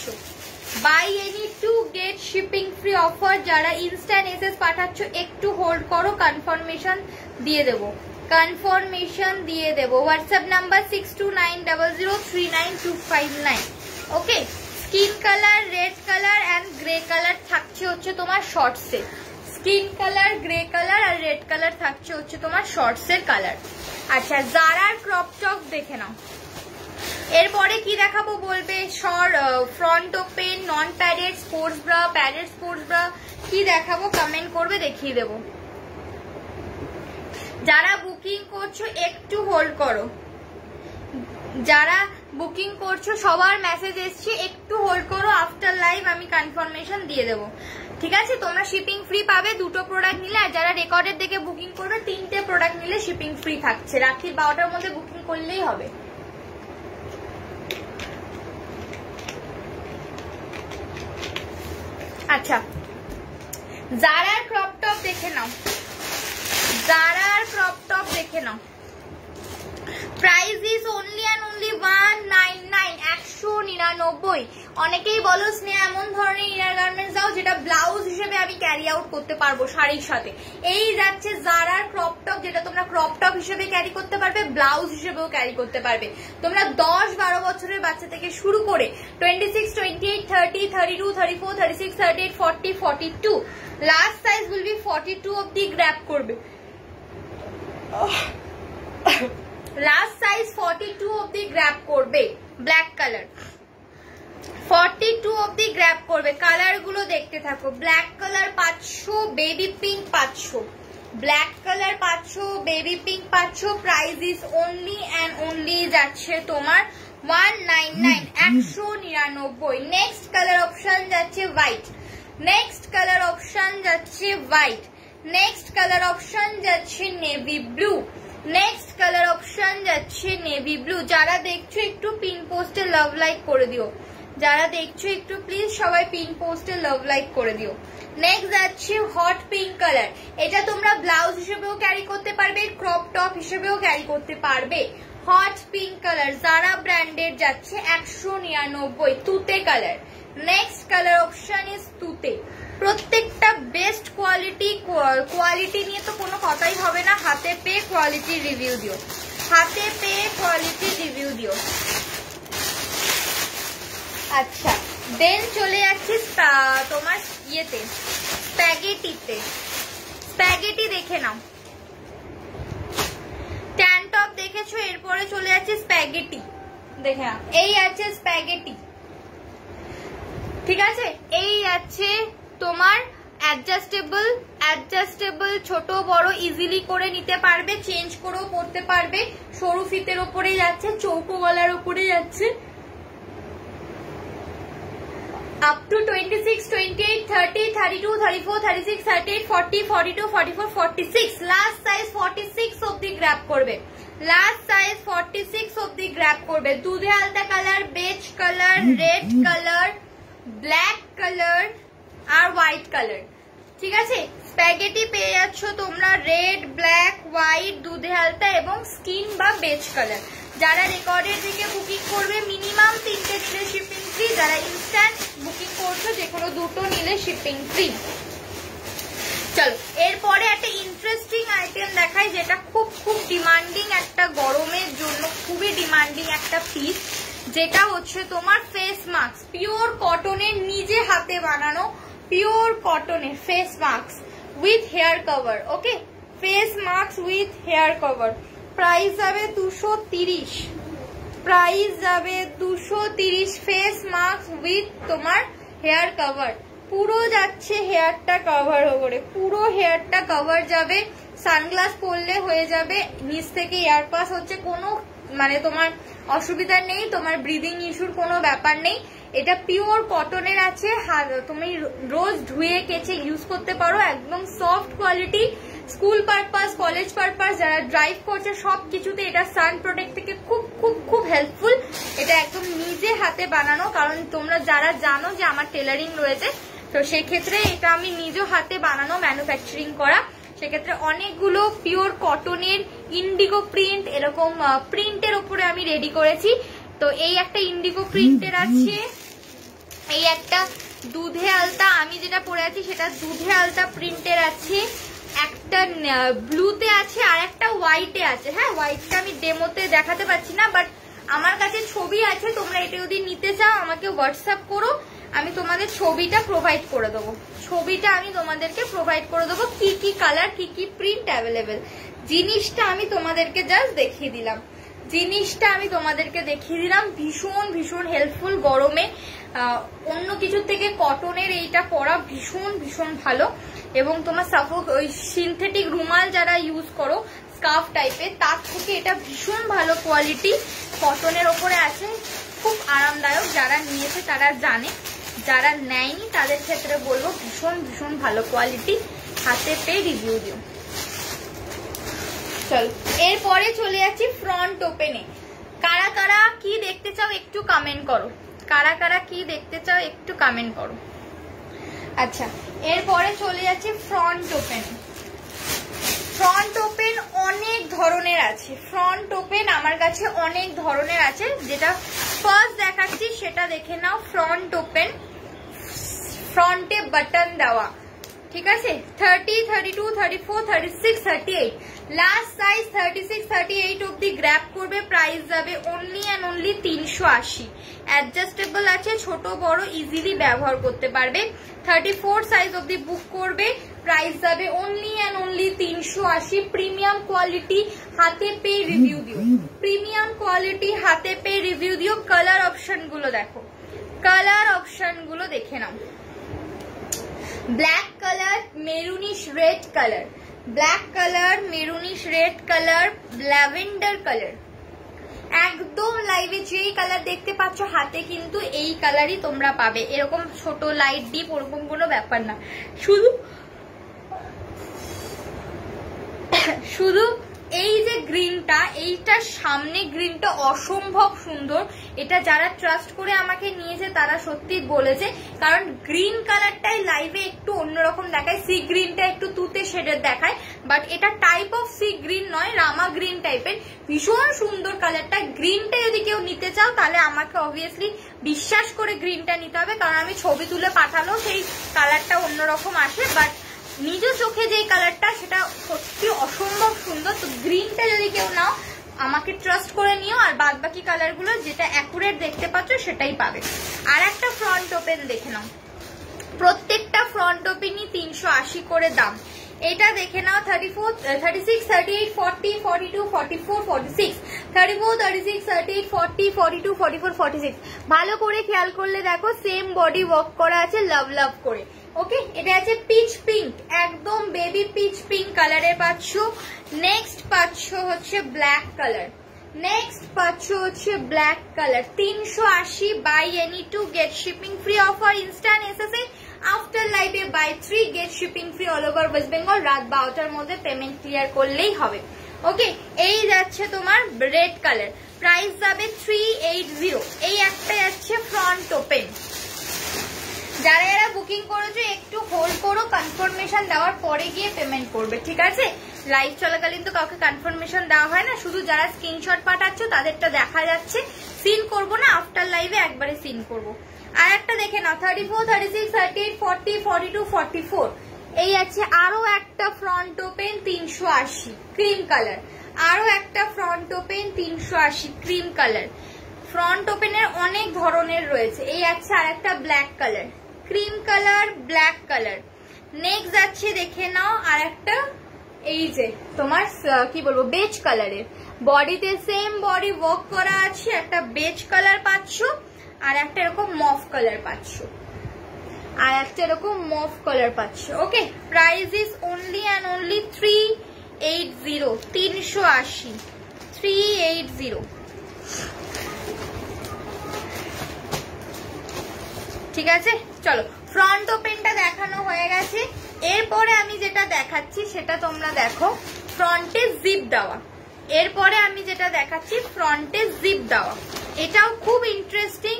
[SPEAKER 1] Buy any two get shipping free offer. যারা ইনস্ট্যান্ট এসএস পাঠাচ্ছ একটু হোল্ড করো, কনফার্মেশন দিয়ে দেবো, কনফার্মেশন দিয়ে দেবো। WhatsApp number 6290039259। Okay, skin colour, red colour and grey colour থাকছে হচ্ছে তোমার শর্টসে। স্কিন কালার, গ্রে কালার আর রেড কালার থাকছে হচ্ছে তোমার শর্টসের কালার। আচ্ছা, জারার ক্রপ টপ দেখে নাও। এরপরে কি দেখাবো বলবে? ফ্রন্ট ওপেন, নন padded, sports bra, padded sports bra, কি দেখাবো কমেন্ট করবে, দেখিয়ে দেবো। যারা বুকিং করছো একটু হোল্ড করো, যারা বুকিং করছো সবার মেসেজ এসছে, একটু হোল্ড করো, আফটার লাইভ আমি কনফার্মেশন দিয়ে দেবো, ঠিক আছে? তোমরা শিপিং ফ্রি পাবে 2টো প্রোডাক্ট নিলে, আর যারা রেকর্ডের দেখে বুকিং করবে 3টে প্রোডাক্ট নিলে শিপিং ফ্রি থাকছে। রাত্রি 12টার মধ্যে বুকিং করলেই হবে। আচ্ছা, জারার ক্রপ টপ দেখে নাও, জারার ক্রপ টপ দেখে নাও। Price is only and only 199, 199। অনেকেই বলো স্নেহা এমন ধরনের ইনার গার্মেন্টস দাও যেটা ব্লাউজ হিসেবে আমি ক্যারি আউট করতে পারবো শাড়ির সাথে। এই যাচ্ছে জারার ক্রপ টপ, যেটা তোমরা ক্রপ টপ হিসেবে ক্যারি করতে পারবে, ব্লাউজ হিসেবেও ক্যারি করতে পারবে। তোমরা 10-12 বছরের বাচ্চা থেকে শুরু করে 26, 28, 30, 32, 34, 36, 38, 40, 42, লাস্ট সাইজ উইল বি 42 অব্দি গ্র্যাব করবে। লাস্ট সাইজ 42 অব্দি গ্র্যাব করবে। ব্ল্যাক কালার 42 অব্দি গ্র্যাব করবে। কালার গুলো দেখতে থাকো। Black colour 500, baby pink 500, black colour 500, baby pink 500। Price is only and only যাচ্ছে তোমার 199, 199। নেক্সট কালার অপশন যাচ্ছে হোয়াইট, নেক্সট কালার অপশন যাচ্ছে হোয়াইট, নেক্সট কালার অপশন যাচ্ছে navy blue, next colour option যাচ্ছে নেভি ব্লু। যারা দেখছো একটু pin পোস্টে লাভ লাইক করে দিও, যারা দেখছো একটু প্লিজ সবাই পিন পোস্টে লাভ লাইক করে দিও। নেক্সট যাচ্ছে হট পিঙ্ক কালার, এটা তোমরা ব্লাউজ হিসেবেও ক্যারি করতে পারবে, ক্রপ টপ হিসেবেও ক্যারি করতে পারবে। হট পিঙ্ক কালার জারা ব্র্যান্ডের যাচ্ছে 199, তুতে colour. Next colour option is তুতে। প্রত্যেকটা বেস্ট কোয়ালিটি, কোয়ালিটি নিয়ে তো কোনো কথাই হবে না, হাতে পেয়ে কোয়ালিটি রিভিউ দিও, হাতে পেয়ে কোয়ালিটি রিভিউ দিও। আচ্ছা, দেন চলে যাচ্ছি তোমার ইয়েতে, স্প্যাগেটিতে। স্প্যাগেটি দেখে নাও, ট্যান টপ দেখেছো, এরপরে চলে যাচ্ছে স্প্যাগেটি দেখে নাও। এই আছে স্প্যাগেটি, ঠিক আছে? এই আছে তোমার অ্যাডজাস্টেবল, অ্যাডজাস্টেবল ছোট বড় ইজিলি করে নিতে পারবে, চেঞ্জ করেও পরতে পারবে। সরু ফিতের ওপরে যাচ্ছে, চৌকো গলার ওপরে যাচ্ছে, up to 26, 28, 30, 32, 34, 36, 38, 40, 42, 44, 46। লাস্ট সাইজ 46 অব্দি গ্র্যাব করবে, লাস্ট সাইজ 46 অব্দি গ্র্যাব করবে। দুধে আলতা colour, beige colour, red colour, black colour আর হোয়াইট কালার, ঠিক আছে? স্প্যাগেটি পেয়ে যাচ্ছ তোমরা রেড, ব্ল্যাক, হোয়াইট, দুধে আলতা এবং স্কিন বা বেজ কালার। যারা রেকর্ডের দিকে বুকিং করবে মিনিমাম 3টে নিলে শিপিং ফ্রি, যারা ইনস্ট্যান্ট বুকিং করছো যে কোনো 2টো নিলে শিপিং ফ্রি। চলো এরপরে একটা ইন্টারেস্টিং আইটেম দেখাই, যেটা খুব খুব ডিমান্ডিং, একটা গরমের জন্য খুবই ডিমান্ডিং একটা পিস, যেটা হচ্ছে তোমার ফেস মাস্ক। পিওর কটনের, নিজে হাতে বানানো পিওর কটনের face mask with hair cover. Okay, face mask with hair cover. Price যাবে 230, প্রাইস যাবে 230। ফেস মাস্ক উইথ তোমার হেয়ার কভার, পুরো যাচ্ছে হেয়ারটা কভার করে, পুরো হেয়ারটা কভার যাবে। সানগ্লাস পরলে হয়ে যাবে, নিচ থেকে এয়ার পাস হচ্ছে, কোনো মানে তোমার অসুবিধা নেই, তোমার ব্রিদিং ইস্যুর কোনো ব্যাপার নেই। এটা পিওর কটনের আছে, তুমি রোজ ধুয়ে কেচে ইউজ করতে পারো, একদম soft quality. School purpose, college purpose, যারা ড্রাইভ করছে সব কিছুতে এটা সান প্রোটেক্ট থেকে খুব খুব খুব হেল্পফুল। এটা একদম নিজে হাতে বানানো, কারণ তোমরা যারা জানো যে আমার টেলারিং রয়েছে, তো সেক্ষেত্রে এটা আমি নিজ হাতে বানানো, ম্যানুফ্যাকচারিং করা। সেক্ষেত্রে অনেকগুলো পিওর কটনের ইন্ডিগো প্রিন্ট, এরকম প্রিন্টের ওপরে আমি রেডি করেছি। তো এই একটা ইন্ডিগো প্রিন্টের আছে, এই একটা দুধে আলতা, আমি যেটা পরে আছি সেটা দুধে আলতা প্রিন্টের আছে, একটা ব্লুতে আছে আর একটা হোয়াইটে আছে। হ্যাঁ, হোয়াইটটা আমি ডেমোতে দেখাতে পারছি না, বাট আমার কাছে ছবি আছে, তোমরা এটা যদি নিতে চাও আমাকে হোয়াটসঅ্যাপ করো, আমি তোমাদের ছবিটা প্রোভাইড করে দেবো। ছবিটা আমি তোমাদেরকে প্রোভাইড করে দেবো, কি কি কালার কি কি প্রিন্ট অ্যাভেলেবেল। জিনিসটা আমি তোমাদেরকে জাস্ট দেখিয়ে দিলাম, ভীষণ ভীষণ হেল্পফুল গরমে। অন্য কিছুর থেকে কটনের এইটা পরা ভীষণ ভীষণ ভালো। এবং তোমার ওই সিনথেটিক রুমাল যারা ইউজ করো স্কার্ফ টাইপের, তার থেকে এটা ভীষণ ভালো কোয়ালিটি কটনের ওপরে আছে, খুব আরামদায়ক। যারা নিয়েছে তারা জানে, যারা নেয়নি তাদের ক্ষেত্রে বলবো ভীষণ ভীষণ ভালো কোয়ালিটি, হাতে পেয়ে রিভিউ দিও। চলো এরপরে চলে যাচ্ছি ফ্রন্ট ওপেনে। কারা কারা কি দেখতে চাও একটু কমেন্ট করো, আচ্ছা এরপরে চলে যাচ্ছি ফ্রন্ট ওপেনে। ফ্রন্ট ওপেন অনেক ধরনের আছে, আমার কাছে অনেক ধরনের আছে। যেটা ফার্স্ট দেখাচ্ছি সেটা দেখে নাও। ফ্রন্ট ওপেন, ফ্রন্টে বাটন দেওয়া, ঠিক আছে। 30, 32, 34, 36, 38, লাস্ট সাইজ 36, 38 অব্দি গ্র্যাব করবে। প্রাইস যাবে অনলি অ্যান্ড অনলি 380। অ্যাডজাস্টেবল আছে, ছোট বড় ইজিলি ব্যবহার করতে পারবে। 34 সাইজ অব্দি বুক করবে, প্রাইস যাবে only and only 380। Premium quality, হাতে পেয়ে রিভিউ দিও। কালার অপশন গুলো দেখো, দেখে নাও। Black colour, maroonish red colour, lavender colour. একদম লাইভে যেই কালার দেখতে পাচ্ছ হাতে কিন্তু এই কালারই তোমরা পাবে। এরকম ছোট লাইট ডিপ ওরকম কোনো ব্যাপার না, শুধু এই যে গ্রিনটা, এইটার সামনে গ্রিনটা অসম্ভব সুন্দর। এটা যারা ট্রাস্ট করে আমাকে নিয়েছে তারা সত্যি বলেছে, কারণ গ্রিন কালারটাই লাইভে একটু অন্যরকম দেখায়, সি গ্রিনটা একটু তুতে শেডের দেখায়, বাট এটা টাইপ অফ সি গ্রিন নয়, রামা গ্রিন টাইপের। ভীষণ সুন্দর কালারটা। গ্রিনটা যদি কেউ নিতে চাও তাহলে আমাকে অবভিয়াসলি বিশ্বাস করে গ্রিনটা নিতে হবে, কারণ আমি ছবি তুলে পাঠালেও সেই কালারটা অন্যরকম আসে, বাট নিজ চোখে যে কালারটা সেটা সত্যি অসম্ভব সুন্দর। তো গ্রিনটা যদি কেউ নাও আমাকে ট্রাস্ট করে নিও, আর বাদ বাকি কালার গুলো যেটা অ্যাকুরেট দেখতে পাচ্ছ সেটাই পাবে। আর একটা ফ্রন্ট ওপেন দেখে নাও, প্রত্যেকটা ফ্রন্ট ওপেনই 380 করে দাম। এটা দেখে নাও 34, 36, 38, 40, 42, 44, 46, 34, 36, 38, 40, 42, 44, 46। ভালো করে খেয়াল করলে দেখো সেম বডি ওয়ার্ক করা আছে লাভ করে। ওকে, এটা আছে পিচ পিঙ্ক, একদম বেবি পিচ পিঙ্ক কালারের পাচ্ছ। নেক্সট পাচ্ছ হচ্ছে black colour, 380 buy any two get shipping free offer, instant SSA. After লাইভে buy 3 get shipping free all over West Bengal. রাত 12টার মধ্যে পেমেন্ট ক্লিয়ার করলেই হবে। ওকে, এই যাচ্ছে তোমার রেড কালার, প্রাইস যাবে 380। এই একটা যাচ্ছে ফ্রন্ট ওপেন। যারা যারা বুকিং করেছো একটু হোল্ড করো, কনফার্মেশন দেওয়ার পরে গিয়ে পেমেন্ট করবে, ঠিক আছে। লাইভ চলাকালীন তো কাউকে কনফার্মেশন দেওয়া হয় না, শুধু যারা স্ক্রিনশট পাঠাচ্ছ তাদেরটা দেখা যাচ্ছে। সিন করবো না, আফটার লাইভে একবারে সিন করবো। আর একটা দেখে নাও 34, 36, 38, 40, 42, 44। এই আছে আরো একটা ফ্রন্ট ওপেন 380 ক্রিম কালার, আরো একটা front open 380 cream colour. Front ওপেনের অনেক ধরনের রয়েছে। এই আছে আর একটা black colour, cream colour, black colour. Next যাচ্ছে দেখে নাও আর একটা, এই যে তোমার কি বলবো বেজ কালারের, বডিতে সেম বডি ওয়ার্ক করা আছে, একটা বেজ কালার পাচ্ছ, আর একটা এরকম মফ কালার পাচ্ছ, okay, price is only and only 380, 380, 380। ঠিক আছে, চলো ফ্রন্ট ওপেনটা দেখানো হয়ে গেছে। এরপরে আমি যেটা দেখাচ্ছি সেটা তোমরা দেখো, ফ্রন্টে জিপ দেওয়া। এটাও খুব ইন্টারেস্টিং।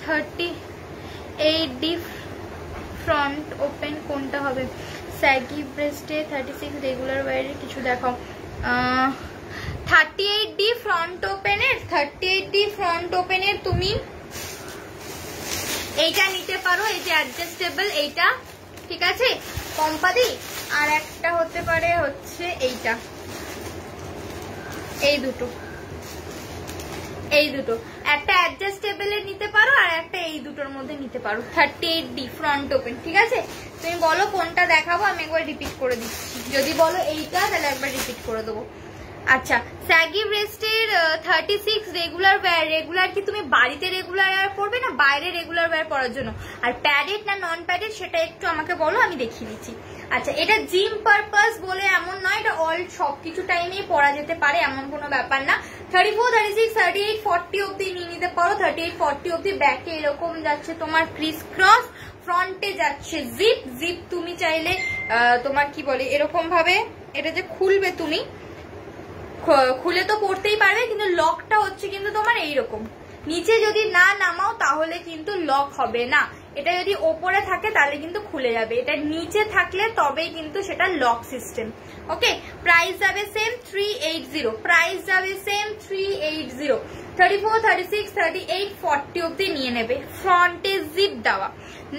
[SPEAKER 1] 38D ফ্রন্ট ওপেন কোনটা হবে? স্যাগি ব্রেস্টে 36 রেগুলার ওয়্যারের কিছু দেখাও। 38D ফ্রন্ট ওপেনের তুমি এইটা নিতে পারো, এই যে অ্যাডজাস্টেবল এইটা, ঠিক আছে পম্পাদি। আর একটা হতে পারে হচ্ছে এইটা, এই দুটো, এই দুটো, একটা অ্যাডজাস্টেবল এর নিতে পারো আর একটা এই দুটোর মধ্যে নিতে পারো। 38D ফ্রন্ট ওপেন, ঠিক আছে? তুমি বলো কোনটা দেখাবো, আমি একবার রিপিট করে দিচ্ছি। যদি বলো এইটা তাহলে একবার রিপিট করে দেবো। আচ্ছা, স্যাগি ব্রেস্টের 36 রেগুলার ওয়্যার। রেগুলার কি তুমি বাড়িতে রেগুলার ওয়্যার পরবে না বাইরে রেগুলার ওয়্যার পরার জন্য? আর প্যাডেড না নন প্যাডেড সেটা একটু আমাকে বলো, আমি দেখিয়ে দিচ্ছি। আচ্ছা, এটা জিম পারপাস বলে এমন নয়, এটা অল সবকিছু টাইমেই পরা যেতে পারে, এমন কোনো ব্যাপার না। 34, 36, 38, 40 অব্দি নিয়ে নিতে পারো। 38, 40 অব্দি। ব্যাকে এরকম যাচ্ছে তোমার ক্রিস ক্রস, ফ্রন্টে যাচ্ছে জিপ। জিপ তুমি চাইলে তোমার কি বলে এরকম ভাবে এটা যে খুলবে, তুমি খুলে তো পড়তেই পারবে, কিন্তু লকটা হচ্ছে কিন্তু তোমার এইরকম। নিচে যদি না নামাও তাহলে কিন্তু লক হবে না। এটা যদি ওপরে থাকে তাহলে কিন্তু খুলে যাবে, এটা নিচে থাকলে তবেই কিন্তু সেটা লক সিস্টেম। ওকে, প্রাইস যাবে সেম 380। প্রাইস যাবে সেম 380। 34, 36, 38, 40 অব্দি নিয়ে নেবে। ফ্রন্টে জিপ দেওয়া।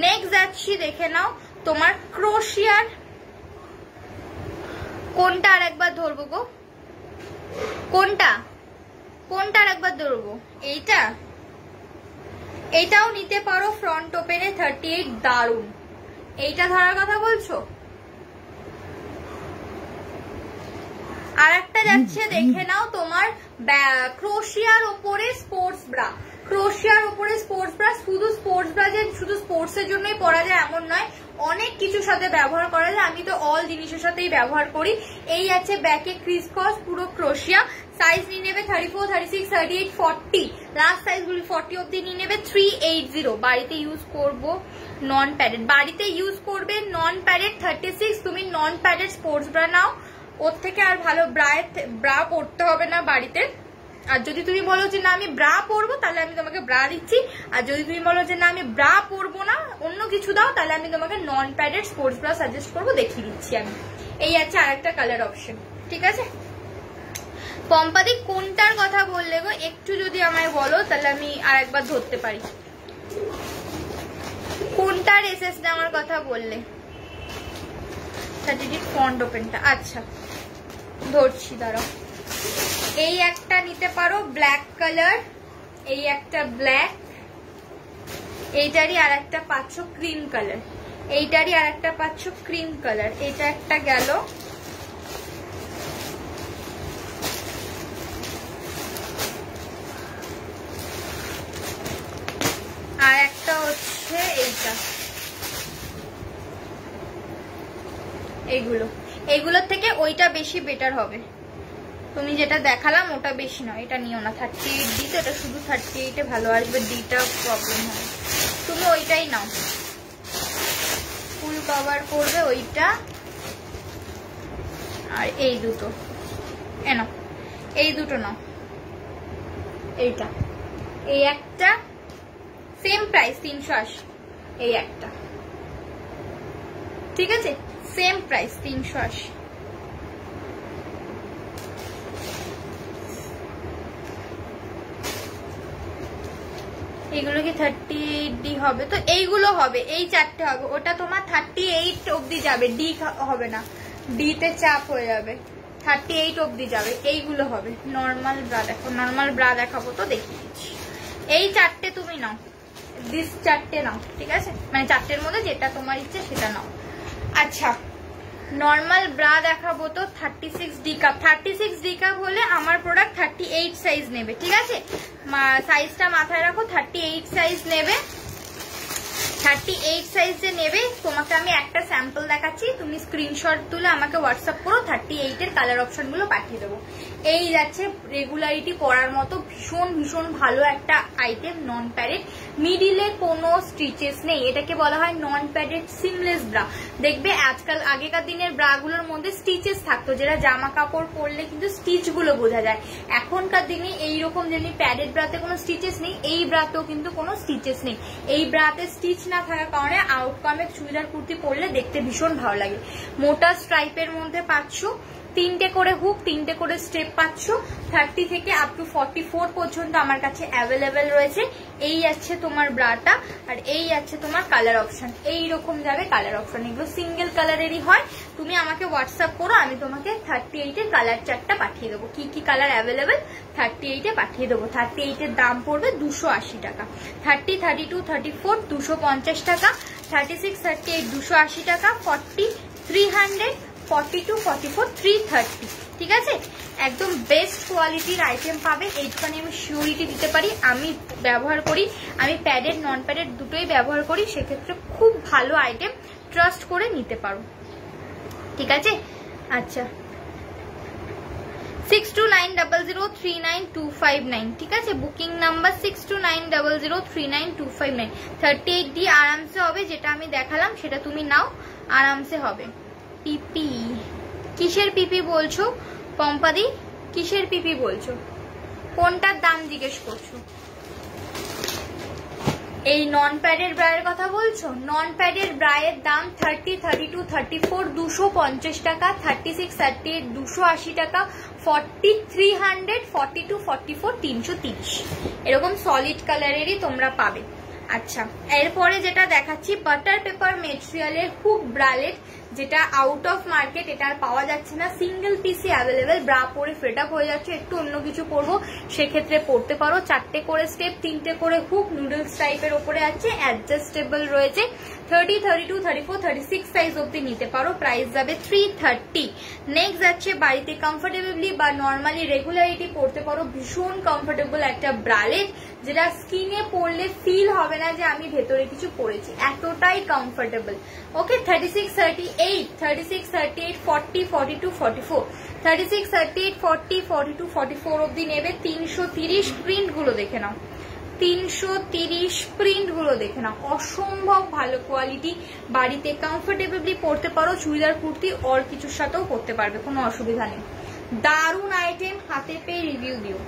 [SPEAKER 1] নেক্সট যাচ্ছি, দেখে নাও তোমার ক্রোশিয়ার। কোনটা আর একবার ধরবো গো? কোনটা কোনটা আর একবার ধরবো? এইটা, এইটাও নিতে পারো ফ্রন্ট ওপেনে 38। দারুন। এইটা ধরার কথা বলছো? আর একটা যাচ্ছে, দেখে নাও তোমার ক্রোশিয়ার ওপরে স্পোর্টস ব্রা। ক্রোশিয়ার উপরে স্পোর্টস ব্রা। শুধু স্পোর্টস ব্রা যে শুধু স্পোর্টস এর জন্যই পরা যায় এমন নয়, অনেক কিছুর সাথে ব্যবহার করা যায়। আমি তো অল জিনিসের সাথেই ব্যবহার করি। এই আছে ব্যাকে ক্রিস ক্রস, পুরো ক্রোশিয়া। সাইজ নিয়ে নেবে 34, 36, 38, 40। লাস্ট সাইজ গুলি 40 অব্দি নিয়ে নেবে। 380। বাড়িতে ইউজ করবো নন প্যাডেড, বাড়িতে ইউজ করবে নন প্যাডেড 36। তুমি নন প্যাডেড স্পোর্টস ব্রা নাও, ওর থেকে আর ভালো ব্রা পরতে হবে না বাড়িতে। আর যদি তুমি বলো যে না আমি ব্রা পরবো তাহলে আমি তোমাকে ব্রা দিচ্ছি, আর যদি তুমি বলো যে না আমি ব্রা পরবো না অন্য কিছু দাও তাহলে আমি তোমাকে নন প্যাডেড স্পোর্টস ব্রা সাজেস্ট করবো, দেখিয়ে দিচ্ছি আমি। এই আছে আরেকটা কালার অপশন, ঠিক আছে? পম্পাদি কোনটার কথা বললে গো একটু যদি আমায় বলো তাহলে আমি আর একবার ধরতে পারি। কোনটার এসএস নেওয়ার কথা বললে? 30 ফ্রন্ট ওপেনটা। আচ্ছা ধরছি, দাঁড়াও। এই একটা নিতে পারো ব্ল্যাক কালার, এই একটা ব্ল্যাক, এইটারই আর একটা পাচ্ছ ক্রিম কালার, এইটারই আর একটা পাচ্ছ ক্রিম কালার। এটা একটা গেল। আর একটা হচ্ছে এইটা। এইগুলোর থেকে ওইটা বেশি বেটার হবে। তুমি যেটা দেখালাম ওটা বেশি নয়, এটা নিও না। 38D তো, এটা শুধু 38 এ ভালো আসবে, ডিটা প্রবলেম হয়। তুমি ওইটাই নাও, ফুল কভার করবে ওইটা। আর এই দুটো নাও, এই দুটো নাও। এইটা, এই একটা সেম প্রাইস 380। এই একটা, ঠিক আছে? Same price 380। এগুলো কি 38D হবে? তো এইগুলো হবে, এই চারটে হবে। ওটা তোমার 38 অব্দি যাবে, ডি হবে না, ডিতে চাপ হয়ে যাবে। 38 অব্দি যাবে, এইগুলো হবে। নর্মাল ব্রা দেখো, নর্মাল ব্রা দেখাবো তো দেখিয়ে দিচ্ছি। এই চারটে তুমি নাও, দিস চারটে নাও, ঠিক আছে? মানে চারটের মধ্যে যেটা তোমার ইচ্ছে সেটা নাও। আচ্ছা, নর্মাল ব্রা দেখাবো তো 36D কাপ। 36D কাপ হলে আমার প্রোডাক্ট 38 সাইজ নেবে, ঠিক আছে? সাইজটা মাথায় রাখো, 38 সাইজ নেবে। 38 সাইজ যে নেবে তোমাকে আমি একটা স্যাম্পল দেখাচ্ছি, তুমি স্ক্রিনশট তুলে আমাকে হোয়াটসঅ্যাপ করো, 38 এর কালার অপশন গুলো পাঠিয়ে দেবো। এই যাচ্ছে রেগুলারিটি পরার মতো ভীষণ ভীষণ ভালো একটা আইটেম, নন প্যাডেড, মিডিলে কোনো স্টিচেস নেই। এটাকে বলা হয় নন প্যাডেড সিমলেস ব্রা। দেখবে আজকাল আগেকার দিনের ব্রাগুলোর মধ্যে স্টিচেস থাকতো, যেটা জামা কাপড় পরলে কিন্তু স্টিচ গুলো বোঝা যায়। এখনকার দিনে এইরকম যেমনি প্যাডেড ব্রাতে কোনো স্টিচেস নেই, এই ব্রাতেও কিন্তু কোনো স্টিচেস নেই। এই ব্রাতে স্টিচ না থাকার কারণে আউটকামের চুড়িদার কুর্তি পরলে দেখতে ভীষণ ভালো লাগে। মোটা স্ট্রাইপের মধ্যে পাচ্ছ, তিনটে করে হুক, তিনটে করে স্টেপ পাচ্ছ। 30 থেকে আপ টু 44 পর্যন্ত আমার কাছে অ্যাভেলেবেল রয়েছে। এই আছে তোমার ব্রাটা, আর এই আছে তোমার কালার অপশন। এইরকম যাবে কালার অপশন, এগুলো সিঙ্গেল কালারেরই হয়। তুমি আমাকে হোয়াটসঅ্যাপ করো, আমি তোমাকে 38 এর কালার চার্টটা পাঠিয়ে দেবো, কি কি কালার অ্যাভেলেবেল 38 এ পাঠিয়ে দেবো। 38 এর দাম পড়বে 280 টাকা। 30, 32, 34 250 টাকা। 36, 38 280 টাকা। 40 300, 42, 44 330। ঠিক আছে, একদম বেস্ট কোয়ালিটির আইটেম পাবে, এইখানে আমি সিওরিটি দিতে পারি। আমি ব্যবহার করি, আমি প্যাডেড নন প্যাডেড দুটোই ব্যবহার করি, সেক্ষেত্রে খুব ভালো আইটেম, ট্রাস্ট করে নিতে পারো। ঠিক আছে, আচ্ছা 6290039259। ঠিক আছে, বুকিং নাম্বার 6290039259। 38D আরামসে হবে, যেটা আমি দেখালাম সেটা তুমি নাও, আরামসে হবে। পিপি, কিসের পিপি বলছো পম্পাদি? কিসের পিপি বলছো? কোনটার দাম জিজ্ঞেস করছো? এই নন প্যাডের ব্রায়ের কথা বলছো? নন প্যাডের ব্রায়ের দাম 30, 32, 34 250 টাকা। 36, 38 280 টাকা। 40 300, 42, 44 330। এরকম সলিড কালারেরই তোমরা পাবে। আচ্ছা, এরপরে যেটা দেখাচ্ছি বাটার পেপার মেটেরিয়ালের হুক ব্রালেট, যেটা আউট অফ মার্কেট, এটা আর পাওয়া যাচ্ছে না। সিঙ্গেল পিসি অ্যাভেলেবেল, ব্রা পরে ফেড আপ হয়ে যাচ্ছে, একটু অন্য কিছু পরবো সেক্ষেত্রে পড়তে পারো। 4টে করে স্টেপ, 3টে করে হুক, নুডলস টাইপের ওপরে আছে, অ্যাডজাস্টেবল রয়েছে। 30, 32, 34, 36 সাইজ অব্দি নিতে পারো। প্রাইস যাবে 330। নেক্সট যাচ্ছে বাড়িতে কমফোর্টেবলি বা নর্মালি রেগুলারিটি পড়তে পারো, ভীষণ কমফোর্টেবল একটা ব্রালেট, যেটা স্কিনে পরলে ফিল হবে না যে আমি ভেতরে কিছু পরেছি, এতটাই কমফোর্টেবল। ওকে, 36, 38, 36, 38, 40, 42, 44, 36, 38, 40, 42, 44 অব্দি নেবে। 330 প্রিন্ট গুলো দেখে নাও, 330 প্রিন্ট গুলো দেখে নাও, অসম্ভব ভালো কোয়ালিটি। বাড়িতে কমফোর্টেবলি পরতে পারো, চুড়িদার কুর্তি ওর কিছুর সাথেও পরতে পারবে, কোনো অসুবিধা নেই। দারুণ আইটেম, হাতে পেয়ে রিভিউ দিও।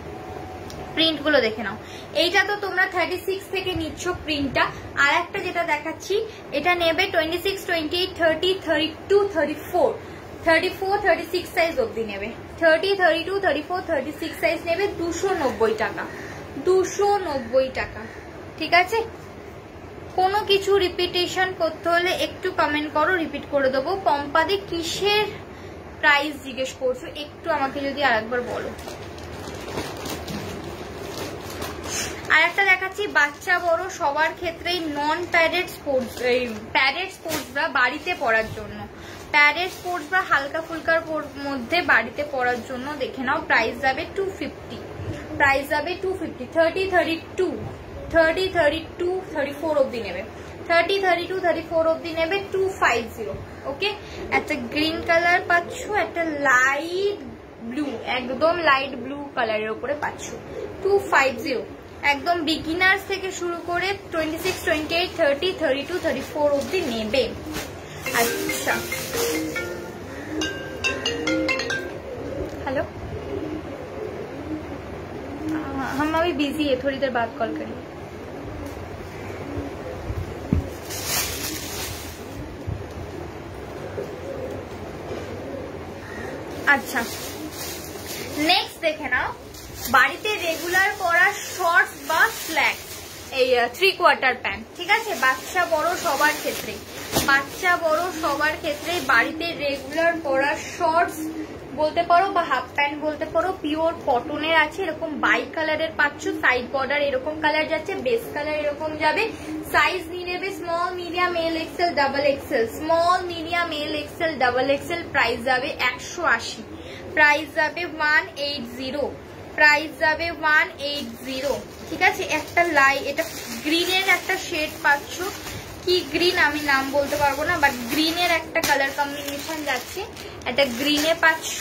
[SPEAKER 1] প্রিন্ট গুলো দেখে নাও। এইটা তো তোমরা 36 থেকে নিচ্ছ প্রিন্টটা। আর একটা যেটা দেখাচ্ছি, এটা নেবে 26, 28, 30, 32, 34, 34, 36 সাইজ অব্দি নেবে। 30, 32, 34, 36 সাইজ নেবে 290 টাকা। 290 টাকা। ঠিক আছে, কোনো কিছু রিপিটেশন করতে হলে একটু কমেন্ট করো, রিপিট করে দেবো। পম্পাদি কিসের প্রাইস জিজ্ঞেস করছো, একটু আমাকে যদি আরেকবার বলো। আর একটা দেখাচ্ছি বাচ্চা বড় সবার ক্ষেত্রেই নন padded sports, padded sports bra বাড়িতে পরার জন্য, প্যাডেড স্পোর্টস ব্রা হালকা ফুলকার মধ্যে বাড়িতে পরার জন্য দেখে নাও। প্রাইস যাবে 250। প্রাইস যাবে 250। 30, 32, 30, 32, 34 অব্দি নেবে। 30, 32, 34 অব্দি নেবে 250। ওকে, একটা গ্রিন কালার পাচ্ছ, একটা লাইট ব্লু, একদম লাইট ব্লু কালারের উপরে পাচ্ছ 250। একদম বিগিনার্স থেকে শুরু করে 26, 28, 30, 32, 34 অব্দি নেবে। अच्छा हेलो, हम अभी बिजी है, थोड़ी देर बाद कॉल करेंगे। अच्छा नेक्स्ट देखे ना, বাড়িতে রেগুলার পরা শর্টস বা স্ল্যাক, এই 3/4 প্যান্ট। ঠিক আছে, বাচ্চা বড় সবার ক্ষেত্রে, বাচ্চা বড় সবার ক্ষেত্রে বাড়িতে রেগুলার পরা শর্টস বলতে পারো বা হাফ প্যান্ট বলতে পারো, পিওর কটনের আছে, এরকম বাই কালারের পাচ্ছ। সাইড বর্ডার এরকম কালার যাচ্ছে, বেস কালার এরকম যাবে। সাইজ নিয়ে নেবে small, medium, L XL, double XL. Small, medium, L XL, double XL. Price যাবে 180। প্রাইস যাবে 180। প্রাইস যাবে 180। ঠিক আছে, একটা এটা গ্রিনের একটা শেড পাচ্ছ, কি গ্রিন আমি নাম বলতে পারবো না, বাট গ্রিনের একটা কালার কম্বিনেশন যাচ্ছে। একটা গ্রিনে পাচ্ছ,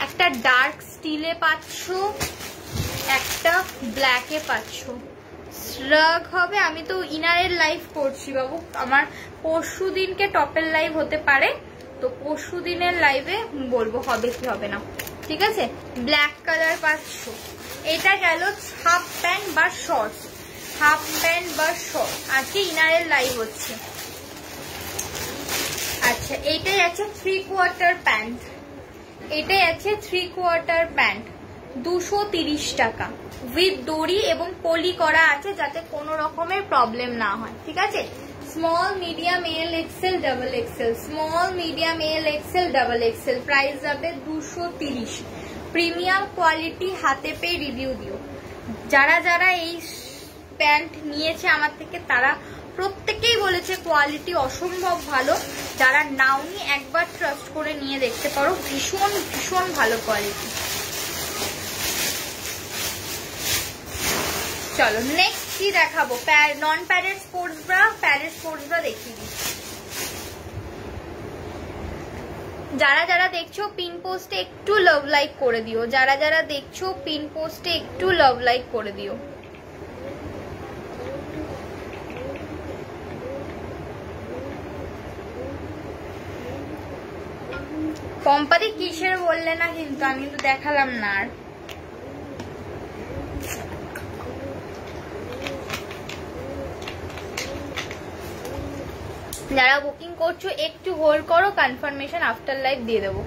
[SPEAKER 1] একটা ডার্ক স্টিলে পাচ্ছ, একটা ব্ল্যাকে পাচ্ছ। শ্রাগ হবে, আমি তো ইনারের লাইভ করছি বাবু, আমার পরশু দিনকে টপের লাইভ হতে পারে, তো পরশু দিনের লাইভে বলবো হবে কি হবে না। ঠিক আছে, ব্ল্যাক কালার পাচ্ছ। এটা গেল হাফ প্যান্ট বা শর্টস, হাফ প্যান্ট বা শর্ট। আজকে ইনারের লাইভ হচ্ছে। আচ্ছা এইটাই আছে 3/4 প্যান্ট, এটাই আছে 3/4 প্যান্ট, 230 টাকা উইথ দড়ি এবং পলি করা আছে যাতে কোনো রকমের প্রবলেম না হয়। ঠিক আছে, small medium L XL double XL, small medium L XL double XL, price যাবে 230। প্রিমিয়াম কোয়ালিটি, হাতে পেয়ে রিভিউ দিও। যারা যারা এই প্যান্ট নিয়েছে আমার থেকে তারা প্রত্যেকেই বলেছে কোয়ালিটি অসম্ভব ভালো। যারা নাওনি একবার ট্রাস্ট করে নিয়ে দেখতে পারো, ভীষণ ভীষণ ভালো কোয়ালিটি। চলো নেক্সট কি দেখাবো, নন padded sports bra. Padded sports bra দেখিয়ে দিই। যারা যারা দেখছো পিন পোস্টে একটু লাভ লাইক করে দিও, যারা যারা দেখছো পিন পোস্টে একটু লাভ লাইক করে দিও। কোম্পানি কিসের বললে না, কিন্তু আমি কিন্তু দেখালাম না। আর যারা বুকিং করছো একটু হোল্ড করো, কনফার্মেশন আফটার লাইভ দিয়ে দেবো।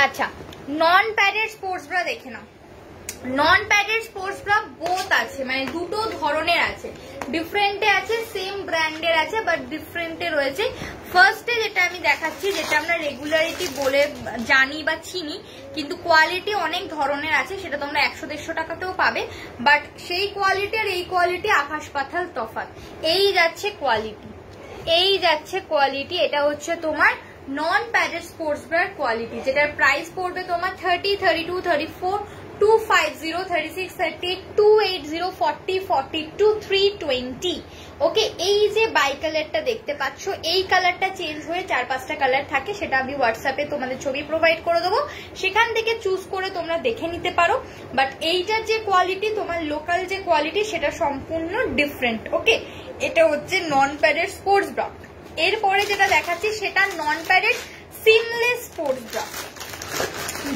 [SPEAKER 1] আচ্ছা, নন প্যাডেড স্পোর্টস ব্রা দেখে নাও। Non padded sports bra both আছে, মানে দুটো ধরনের আছে, ডিফারেন্টে আছে, সেম ব্র্যান্ডের আছে বাট ডিফারেন্টে রয়েছে। ফার্স্টে যেটা আমি দেখাচ্ছি, যেটা আমরা রেগুলারিটি বলে জানি বা চিনি, কিন্তু কোয়ালিটি অনেক ধরনের আছে, সেটা তোমরা 100-150 টাকাতেও পাবে, বাট সেই কোয়ালিটি আর এই কোয়ালিটি আকাশ পাতাল তফাৎ। এই যাচ্ছে কোয়ালিটি, এই যাচ্ছে কোয়ালিটি। এটা হচ্ছে তোমার নন প্যাডেড স্পোর্টস ব্রার কোয়ালিটি, যেটার প্রাইস পড়বে তোমার 30, 32, 34, 250, 36, 38, 280, 40, 42, 320। ওকে, এই যে বাই কালারটা দেখতে পাচ্ছ, এই কালারটা চেঞ্জ হয়ে 4-5টা কালার থাকে, সেটা আমি হোয়াটসঅ্যাপে তোমাদের ছবি প্রোভাইড করে দেবো, সেখান থেকে চুজ করে তোমরা দেখে নিতে পারো। বাট এইটার যে কোয়ালিটি, তোমার লোকাল যে কোয়ালিটি, সেটা সম্পূর্ণ ডিফারেন্ট। ওকে, এটা হচ্ছে নন প্যাডেড স্পোর্টস ব্রা। এরপরে যেটা দেখাচ্ছি সেটা নন প্যাডেড সিমলেস স্পোর্টস ব্রা,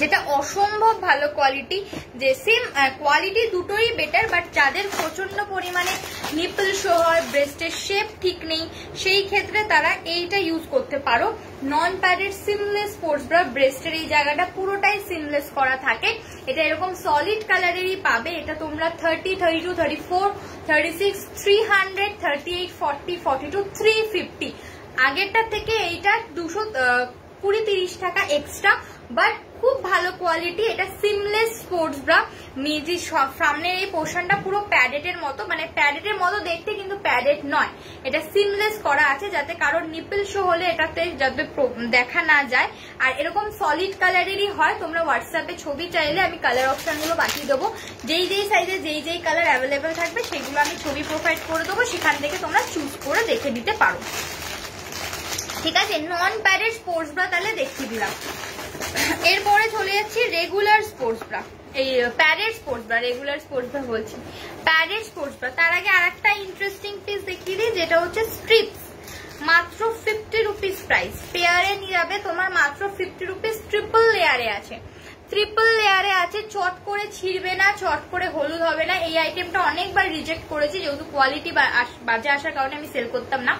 [SPEAKER 1] যেটা অসম্ভব ভালো কোয়ালিটি। যে সেম কোয়ালিটি দুটোই বেটার, বাট যাদের প্রচন্ড পরিমাণে নিপল শো হয়, ব্রেস্টের শেপ ঠিক নেই, সেই ক্ষেত্রে তারা এইটা ইউজ করতে পারো। Non padded seamless sports bra, ব্রেস্টের এই জায়গাটা পুরোটাই সিমলেস করা থাকে। এটা এরকম সলিড কালারেরই পাবে। এটা তোমরা 30, 32, 34, 36, 300, 38, 40, 42, 350। আগেরটার থেকে এইটা 220-30 টাকা এক্সট্রা, বাট খুব ভালো কোয়ালিটি। এটা সিমলেস স্পোর্টস ব্রা। মেজি সামনের এই পোর্শনটা পুরো প্যাডেটের মতো, মানে প্যাডেটের মতো দেখতে কিন্তু প্যাডেট নয়, এটা সিমলেস করা আছে যাতে কারোর নিপল শো হলে এটাতে যাতে দেখা না যায়। আর এরকম সলিড কালারেরই হয়। তোমরা হোয়াটসঅ্যাপে ছবি চাইলে আমি কালার অপশনগুলো পাঠিয়ে দেবো, যেই যেই সাইজে যেই যেই কালার অ্যাভেলেবেল থাকবে সেগুলো আমি ছবি প্রোভাইড করে দেবো, সেখান থেকে তোমরা চুজ করে দেখে নিতে পারো। ঠিক আছে, নন প্যাডেড স্পোর্টস ব্রা তাহলে দেখিয়ে দিলাম। এরপরে চলে যাচ্ছি রেগুলার স্পোর্টস ব্রা, এই padded sports bra, regular sports bra বলছি, প্যাডেড স্পোর্টস ব্রা। তার আগে আর একটা ইন্টারেস্টিং পিস দেখিয়ে দিই, যেটা হচ্ছে স্ট্রিপস। মাত্র 50 রুপিস প্রাইস, পেয়ারে নিয়ে যাবে তোমার মাত্র 50 রুপিস। ট্রিপল লেয়ারে আছে, ট্রিপল লেয়ারে আছে, চট করে ছিঁড়বে না, চট করে হলুদ হবে না। এই আইটেমটা অনেকবার রিজেক্ট করেছি, যেহেতু কোয়ালিটি বাজে আসার কারণে আমি সেল করতাম না।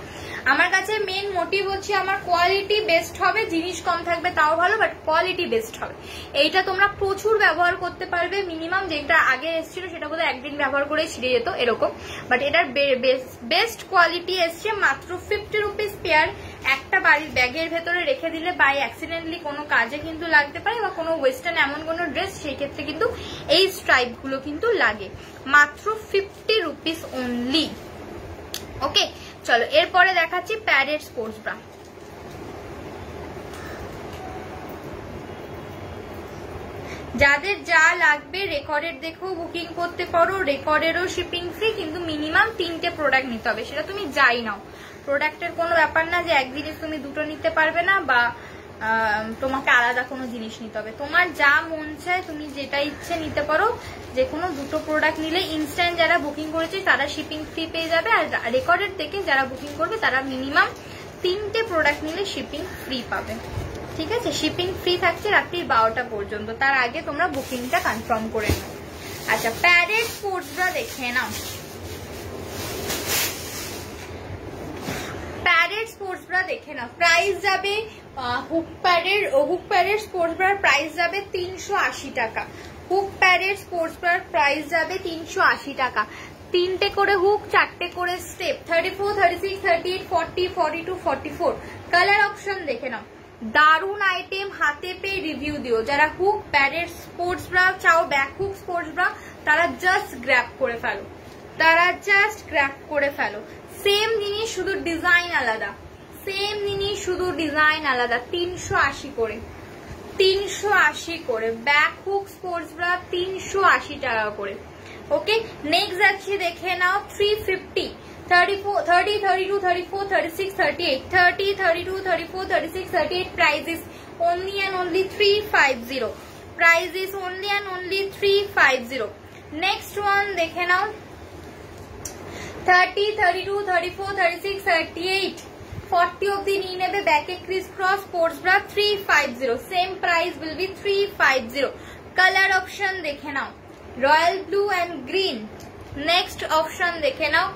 [SPEAKER 1] আমার কাছে মেন মোটিভ হচ্ছে আমার কোয়ালিটি বেস্ট হবে, জিনিস কম থাকবে তাও ভালো, বাট কোয়ালিটি বেস্ট হবে। এইটা তোমরা প্রচুর ব্যবহার করতে পারবে। মিনিমাম যেটা আগে এসেছিল সেটা বোধহয় একদিন ব্যবহার করে ছিঁড়ে যেত এরকম, বাট এটার বেস্ট কোয়ালিটি এসছে। মাত্র 50 রুপিস পেয়ার। একটা বাড়ির ব্যাগের ভেতরে রেখে দিলে বাই অ্যাক্সিডেন্টলি কোনো কাজে কিন্তু লাগতে পারে, বা কোনো ওয়েস্টার্ন এমন কোনো ড্রেস, সেই ক্ষেত্রে কিন্তু এই স্ট্রাইপ গুলো কিন্তু লাগে। মাত্র 50 রুপিস অনলি। ওকে, চলো এরপরে দেখাচ্ছি প্যাডেড স্পোর্টস ব্রা। যাদের যা লাগবে রেকর্ডের দেখেও বুকিং করতে পারো, রেকর্ডেরও শিপিং ফ্রি, কিন্তু মিনিমাম 3টে প্রোডাক্ট নিতে হবে, সেটা তুমি যাই নাও। প্রোডাক্টের কোনো ব্যাপার না যে এক জিনিস তুমি দুটো নিতে পারবে না, বা তোমাকে আলাদা কোনো জিনিস নিতে হবে। তোমার যা মন চায় তুমি যেটা ইচ্ছে নিতে পারো। যে কোনো দুটো প্রোডাক্ট নিলে ইনস্ট্যান্ট যারা বুকিং করেছে তারা শিপিং ফ্রি পেয়ে যাবে, আর রেকর্ডের থেকে যারা বুকিং করবে তারা মিনিমাম 3টে প্রোডাক্ট নিলে শিপিং ফ্রি পাবে। ঠিক আছে, শিপিং ফ্রি থাকছে রাত্রি 12টা পর্যন্ত, তার আগে তোমরা বুকিংটা কনফার্ম করে নাও। আচ্ছা, প্যাডেড স্পোর্টস ব্রা দেখে নাও। প্যাডেড স্পোর্টস ব্রা দেখে নাও, প্রাইস যাবে হুক প্যাডের স্পোর্টস ব্রার প্রাইস যাবে 380 টাকা। হুক প্যাডের স্পোর্টস ব্রার প্রাইস যাবে 380 টাকা। 3টে করে হুক, 4টে করে স্টেপ, 34, 36, 38, 40, 42, 44। কালার অপশন দেখে নাও। দারুন আইটেম, হাতে পেয়ে রিভিউ দিও। যারা হুক প্যাডের স্পোর্টস ব্রা চাও, ব্যাক হুক স্পোর্টস ব্রা, তারা জাস্ট গ্র্যাব করে ফেলো, সেম জিনিস শুধু ডিজাইন আলাদা, 380 করে ব্যাক হুক স্পোর্টস ব্রা 380 টাকা করে। ওকে, নেক্সট যাচ্ছি, দেখে নাও 350, 34, 30, 32, 34, 36, 38, 30, 32, 34, 36, 38। Price is only and only 350. Price is only and only 350. Next one দেখে নাও 30, 32, 34, 36, 38, 40 অবধি নিয়ে নেবে। ব্যাকে criss cross sports bra 350। Same price will be 350। Colour option দেখে নাও, royal blue and green. Next option দেখে নাও,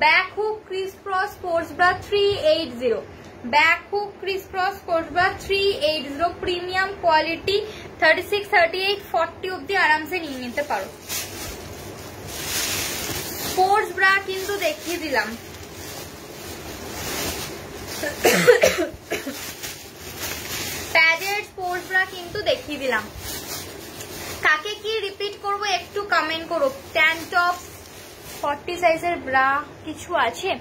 [SPEAKER 1] back hook criss cross sports bra 380। Back hook criss cross sports bra 380, premium quality. 36, 38, 40 অবধি আরামসে নিয়ে নিতে পারো। স্পোর্টস ব্রা কিন্তু দেখিয়ে দিলাম। প্যাডেড স্পোর্টস ব্রা কিন্তু দেখিয়ে দিলাম। কাকে কি রিপিট করব একটু কমেন্ট করো। ট্যান টপ 40 সাইজের ব্রা কিছু আছে?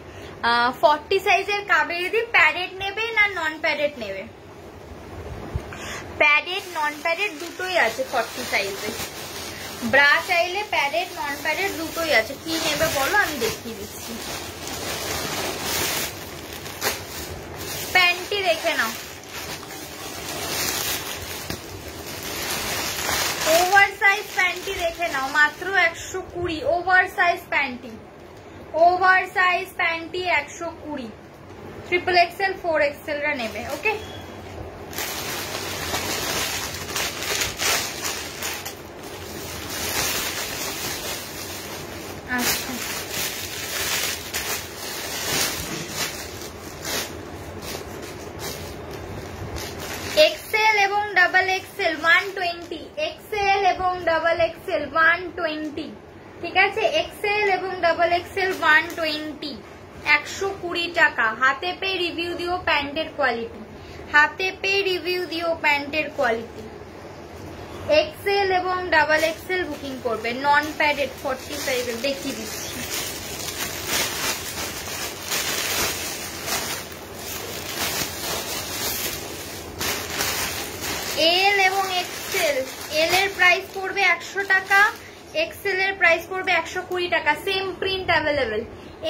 [SPEAKER 1] 40 সাইজের কাবেরি প্যাডেড নেবে না নন প্যাডেড নেবে? প্যাডেড নন প্যাডেড দুটোই আছে 40 সাইজে। ব্রা চাইলে প্যাডেড নন প্যাডেড দুটোই আছে, কি নেবে বলো আমি দেখিয়ে দিচ্ছি। প্যান্টি দেখে নাও, ওভার সাইজ প্যান্টি দেখে নাও, মাত্র 120। Over size panty 120। Triple Excel 4XL রা নেবে। ওকে, আচ্ছা এক্সেল এবং ডাবল এক্সেল 120। এক্সেল এবং ডাবল এক্সেল 120। ঠিক আছে, এক্সেল এবং ডাবল এক্সেল 120, 120 টাকা। হাতে পেয়ে রিভিউ দিও প্যান্টের কোয়ালিটি, এক্সেল এবং ডাবল এক্সেল বুকিং করবে। নন প্যাডেড 40 সাইজের দেখিয়ে দিচ্ছি। এল এবং এক্সেল, এল এর প্রাইস পড়বে 100 টাকা, এক্সেল এর প্রাইস পড়বে 120 টাকা। Same print available.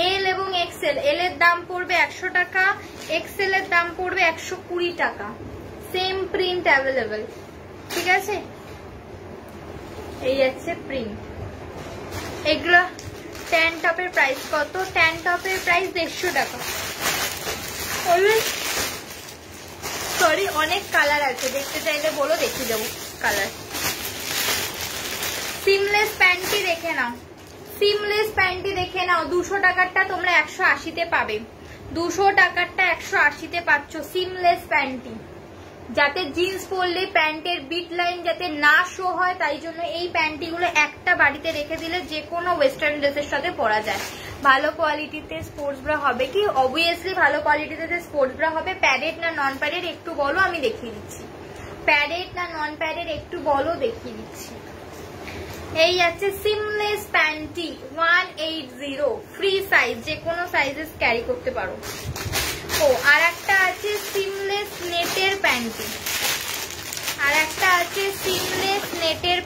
[SPEAKER 1] এল এবং এক্সেল, এল এর দাম পড়বে 100 টাকা, এক্সেল এর দাম পড়বে 120 টাকা। Same print available. ঠিক আছে, এই আছে প্রিন্ট। এগুলো ট্যান টপের প্রাইস কত? ট্যান টপের প্রাইস 150 টাকা। সরি, অনেক কালার আছে, দেখতে চাইলে বলো দেখিয়ে দেবো কালার। সিমলেস প্যান্টি দেখে নাও, 200 টাকারটা তোমরা 180-তে পাবে। 200 টাকারটা 180-তে পাচ্ছ সিমলেস প্যান্টি। যাতে জিন্স পরলে প্যান্টের বিট লাইন যাতে না শো হয়, তাই জন্য এই প্যান্টিগুলো একটা বাড়িতে রেখে দিলে যে কোনো ওয়েস্টার্ন ড্রেসের সাথে পরা যায়। ভালো কোয়ালিটিতে স্পোর্টস ব্রা হবে কি? অবভিয়াসলি ভালো কোয়ালিটিতে স্পোর্টস ব্রা হবে। প্যাডেড না নন প্যাডেড একটু বলো, আমি দেখিয়ে দিচ্ছি। প্যাডেড না নন প্যাডেড একটু বলো, দেখিয়ে দিচ্ছি। এই আছে সিমলেস প্যান্টি 180, ফ্রি সাইজ, যে কোনো সাইজেস ক্যারি করতে পারো। ও আর একটা আছে সিমলেস নেটের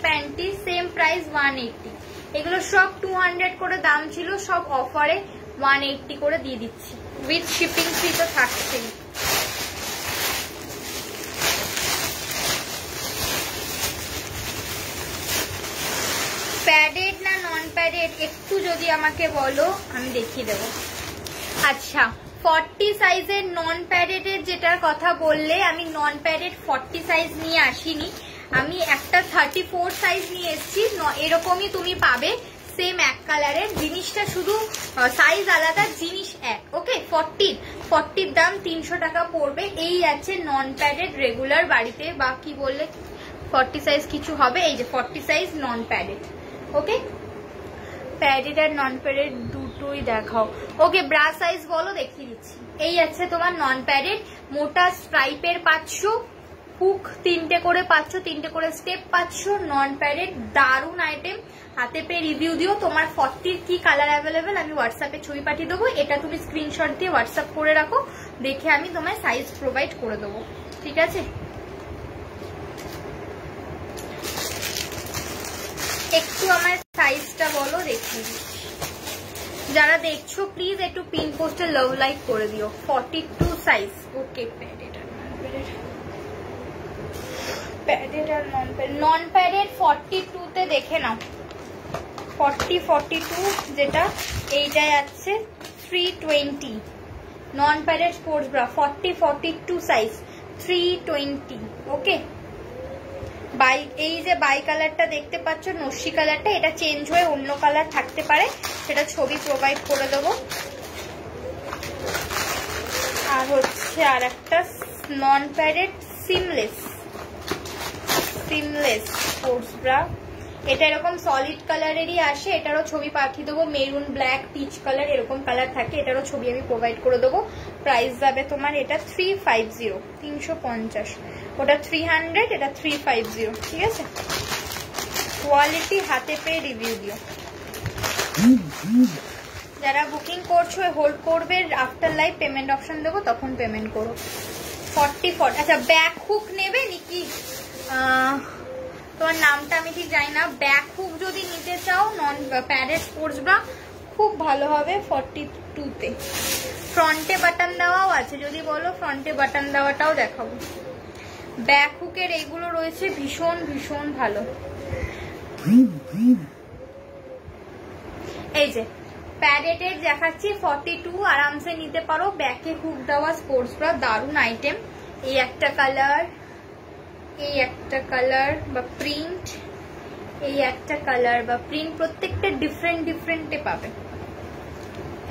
[SPEAKER 1] প্যান্টি, সেম প্রাইস 180। এগুলো সব 200 করে দাম ছিল, সব অফারে 180 করে দিয়ে দিচ্ছি, উইথ শিপিং ফি তো থাকছেই। প্যাডেড না নন প্যাডেড একটু যদি আমাকে বলো, আমি দেখিয়ে দেবো। আচ্ছা, 40 সাইজের নন প্যাডেডের যেটার কথা বললে, আমি নন প্যাডেড 40 সাইজ নিয়ে আসিনি, আমি একটা 34 সাইজ নিয়ে এসেছি। এরকমই তুমি পাবে, সেম এক কালারের, জিনিসটা শুধু সাইজ আলাদা, জিনিস এক। ওকে, 40 দাম 300 টাকা পড়বে। এই আছে নন প্যাডেড রেগুলার বাড়িতে, বা কি বললে 40 সাইজ কিছু হবে, এই যে 40 সাইজ নন প্যাডেড। ওকে, প্যাডেড আর নন প্যাডেড দুটোই দেখাও। ওকে, ব্রা সাইজ বলো, দেখিয়ে দিচ্ছি। এই আছে তোমার নন প্যাডেড, মোটা স্ট্রাইপের পাচ্ছ, হুক 3টে করে পাচ্ছ, 3টে করে স্টেপ পাচ্ছ, নন প্যাডেড, দারুন আইটেম। হাতে পেয়ে রিভিউ দিও। তোমার 40 কি কালার অ্যাভেলেবেল আমি হোয়াটসঅ্যাপে ছবি পাঠিয়ে দেবো, এটা তুমি স্ক্রিনশট দিয়ে হোয়াটসঅ্যাপ করে রাখো, দেখে আমি তোমায় সাইজ প্রোভাইড করে দেবো, ঠিক আছে? একটু আমার সাইজটা বলো, দেখিয়ে দিচ্ছি। যারা দেখছো প্লিজ একটু পিন পোস্টে লাভ লাইক করে দিও। 42 সাইজ। ওকে, প্যাডেড আর নন প্যাডেড 42 তে দেখে নাও। 42 যেটা, এইটাই আছে 320 নন প্যাডেড স্পোর্টস ব্রা, 42 সাইজ 320। ওকে, এই যে বাই কালারটা দেখতে পাচ্ছ, নস্যি কালারটা, এটা চেঞ্জ হয়ে অন্য কালার থাকতে পারে, সেটা ছবি প্রোভাইড করে দেবো। আর হচ্ছে আর একটা নন প্যাডেড সিমলেস স্পোর্টস ব্রা, এটা এরকম সলিড কালারেরই আসে, এটারও ছবি পাঠিয়ে দেবো। মেরুন, ব্ল্যাক, পিচ কালার এরকম কালার থাকে, এটারও ছবি আমি প্রোভাইড করে দেবো। প্রাইস যাবে তোমার এটা 350, 350, ওটা 300, এটা 350, ঠিক আছে? কোয়ালিটি হাতে পেয়ে রিভিউ দিও। যারা বুকিং করছো হোল্ড করবে, আফটার লাইভ পেমেন্ট অপশন দেবো, তখন পেমেন্ট করো। 40। আচ্ছা, ব্যাক হুক নেবে নাকি? তোমার নামটা আমি ঠিক জানি না। ব্যাক হুক যদি নিতে চাও নন প্যাডেড স্পোর্টস ব্রা, খুব ভালো হবে 42 তে। ফ্রন্টে বাটন দেওয়াও আছে, যদি বলো ফ্রন্টে বাটন দেওয়াটাও দেখাবো। ব্যাক হুকের এইগুলো রয়েছে ভীষণ ভীষণ ভালো। এই যে প্যাডেটের দেখাচ্ছি 42, আরামসে নিতে পারো। ব্যাকে হুক দেওয়া স্পোর্টস ব্রা, দারুন আইটেম। এই একটা কালার, এই একটা কালার বা প্রিন্ট, এই একটা কালার বা প্রিন্ট, প্রত্যেকটা ডিফারেন্টে পাবে।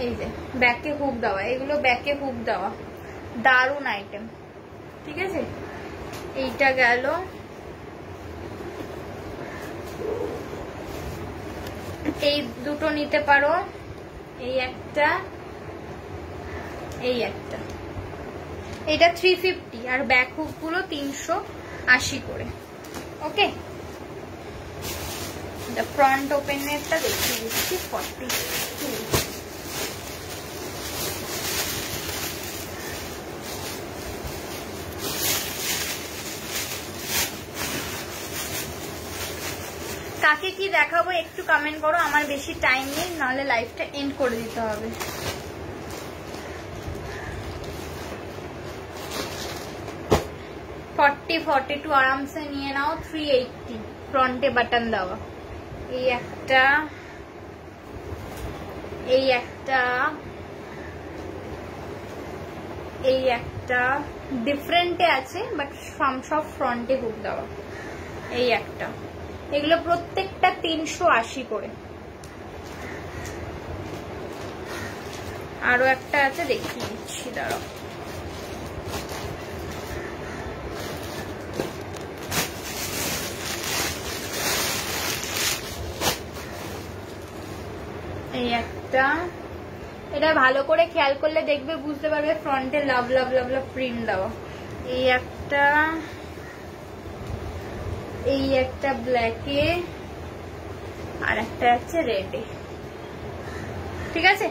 [SPEAKER 1] এই যে ব্যাকে হুক দেওয়া, এগুলো ব্যাকে হুক দেওয়া, দারুন আইটেম, ঠিক আছে? এইটা গেল। এই দুটো নিতে পারো, এই একটা, এই একটা। এটা 350 আর ব্যাক হুক গুলো 380 করে। ওকে, ফ্রন্ট ওপেনেরটা দেখিয়ে দিচ্ছি 42। কাকে কি দেখাবো একটু কমেন্ট করো, আমার বেশি টাইম নেই, নাহলে লাইভটা এন্ড করে দিতে হবে। ফর্টি 42 আরামসে নিয়ে নাও। 380 ফ্রন্টে বাটন দেওয়া। এই একটা, এই একটা, এই একটা, ডিফারেন্টে আছে বাট সব ফ্রন্টে হুক দেওয়া। এই একটা, এগুলো প্রত্যেকটা 380 করে। আরো একটা আছে, দেখিয়ে দিচ্ছি, দাঁড়াও। এই একটা, এটা ভালো করে খেয়াল করলে দেখবে, বুঝতে পারবে ফ্রন্টে লাভ লাভ লাভ লাভ প্রিন্ট দেওয়া। এই একটা, এই একটা ব্ল্যাকে, আর একটা আছে রেডে, ঠিক আছে?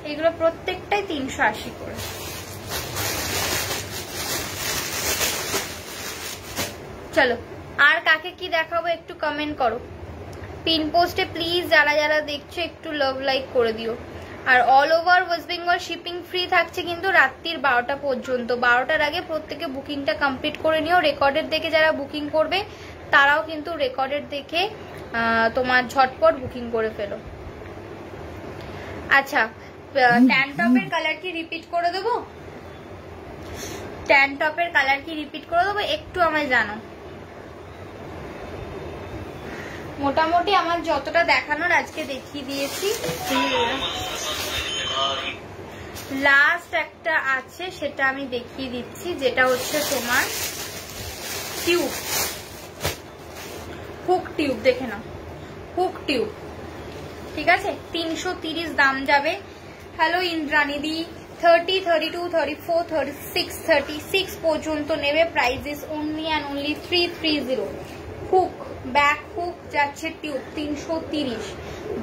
[SPEAKER 1] এগুলো প্রত্যেকটাই 380 করে। চলো, আর কাকে কি দেখাবো একটু কমেন্ট করো। পিন পোস্টে প্লিজ যারা যারা দেখছো একটু লাভ লাইক করে দিও। আর all over West Bengal shipping free থাকছে কিন্তু রাত্রির 12টা পর্যন্ত। 12টার আগে প্রত্যেকে বুকিংটা কমপ্লিট করে নিও। রেকর্ডের দেখে যারা বুকিং করবে তারাও কিন্তু রেকর্ডের দেখে তোমার ঝটপট বুকিং করে ফেলো। আচ্ছা, ট্যান টপের কালার কি রিপিট করে দেবো? ট্যান টপের কালার কি রিপিট করে দেবো একটু আমায় জানো। মোটামুটি আমার যতটা দেখানোর আজকে দেখিয়ে দিয়েছি। লাস্ট একটা আছে সেটা আমি দেখিয়ে দিচ্ছি, যেটা হচ্ছে তোমার টিউব, হুক টিউব। দেখে নাও, হুক টিউব, ঠিক আছে। 330 দাম যাবে। হ্যালো ইন্দ্রানিদি, 30, 32, 34, 36, 36 পর্যন্ত নেবে। Price is only and only 330। Hook, back hook যাচ্ছে টিউব 330,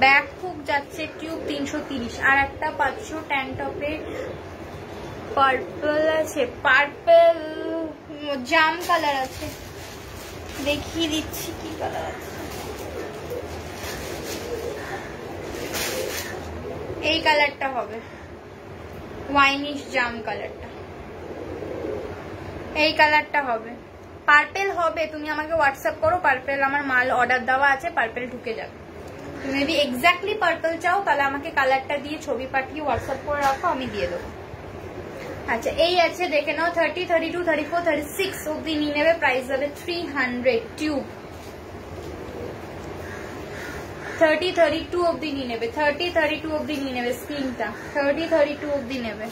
[SPEAKER 1] ব্যাক হুক যাচ্ছে টিউব 330। আর একটা পাচ্ছ ট্যান টপের পার্পল আছে, পার্পল জাম কালার আছে, দেখিয়ে দিচ্ছি কি কালার আছে। এই কালারটা হবে ওয়াইনিশ জাম কালারটা, এই কালারটা হবে। পার্পেল হবে, তুমি আমাকে হোয়াটসঅ্যাপ করো, পার্পেল আমার মাল অর্ডার দেওয়া আছে, পার্পেল ঢুকে যাবে। তুমি যদি এক্স্যাক্টলি পার্পেল চাও তাহলে আমাকে কালারটা দিয়ে ছবি পাঠিয়ে হোয়াটসঅ্যাপ করে রাখো, আমি দিয়ে দেবো। আচ্ছা এই আছে দেখে নাও, 30, 32, 34, 36 অব্দি নিয়ে নেবে। প্রাইস যাবে 300। টিউব 30, 32 অব্দি নিয়ে নেবে, 30, 32 অব্দি নিয়ে নেবে। স্ক্রিনটা 30, 32 অব্দি নেবে,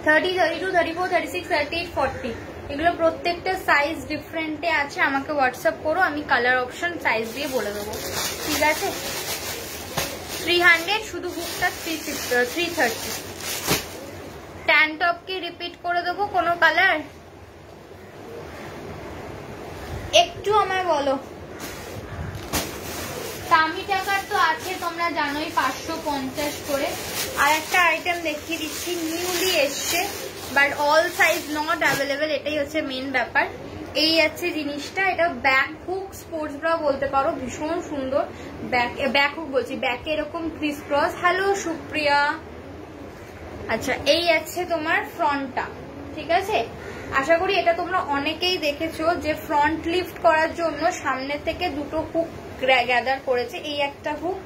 [SPEAKER 1] 30, 32, 34, 36, 38, 40 এগুলো প্রত্যেকটা সাইজ ডিফারেন্টে আছে। আমাকে হোয়াটসঅ্যাপ করো, আমি কালার অপশন সাইজ দিয়ে বলে দেবো, ঠিক আছে। 300, শুধু হুকটা 330। ট্যান টপকে রিপিট করে দেবো, কোনো কালার একটু আমায় বলো। দামি টাকার তো আছে, তোমরা জানোই 550 করে। আর একটা আইটেম দেখিয়ে দিচ্ছি, নিউলি এসছে, but all size not available, এটাই হচ্ছে মেন ব্যাপার। এই আছে জিনিসটা, এটা ব্যাক হুক স্পোর্টস ব্রা বলতে পারো, ভীষণ সুন্দর। ব্যাক হুক বলছি, ব্যাকে এরকম ক্রিস ক্রস। হ্যালো সুপ্রিয়া। আচ্ছা এই আছে তোমার ফ্রন্টটা, ঠিক আছে। আশা করি এটা তোমরা অনেকেই দেখেছো যে ফ্রন্ট লিফট করার জন্য সামনে থেকে দুটো হুক গ্যাদার করেছে, এই একটা হুক,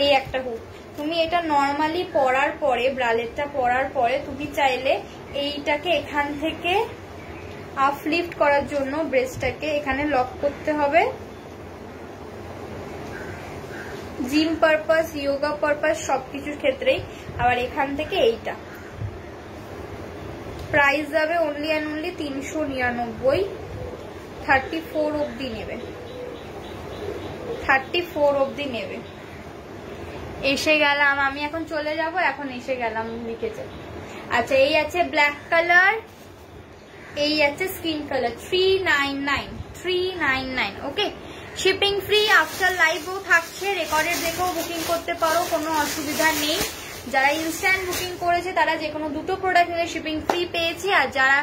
[SPEAKER 1] এই একটা হুক। তুমি এটা নর্মালি পরার পরে, ব্রালেটটা পরার পরে তুমি চাইলে এইটাকে এখান থেকে আপ লিফট করার জন্য ব্রেস্টটাকে এখানে লক করতে হবে, জিম পারপাস, যোগা পারপাস সবকিছুর ক্ষেত্রেই। আবার এখান থেকে এইটা প্রাইস যাবে অনলি অ্যান্ড অনলি 399। 34 অব্দি নেবে, 34 অব্দি নেবে। এসে গেলাম আমি, এখন চলে যাব, এখন এসে গেলাম লিখেছে। আচ্ছা এই আছে ব্ল্যাক কালার, এই আছে স্কিন কালার, 399, 399। ওকে, শিপিং ফ্রি, আফটার লাইভও থাকছে, রেকর্ডেড দেখেও বুকিং করতে পারো, কোনো অসুবিধা নেই। যারা ইনস্ট্যান্ট বুকিং করেছে তারা যে কোনো দুটো প্রোডাক্ট নিলে শিপিং ফ্রি পেয়েছে। আর যারা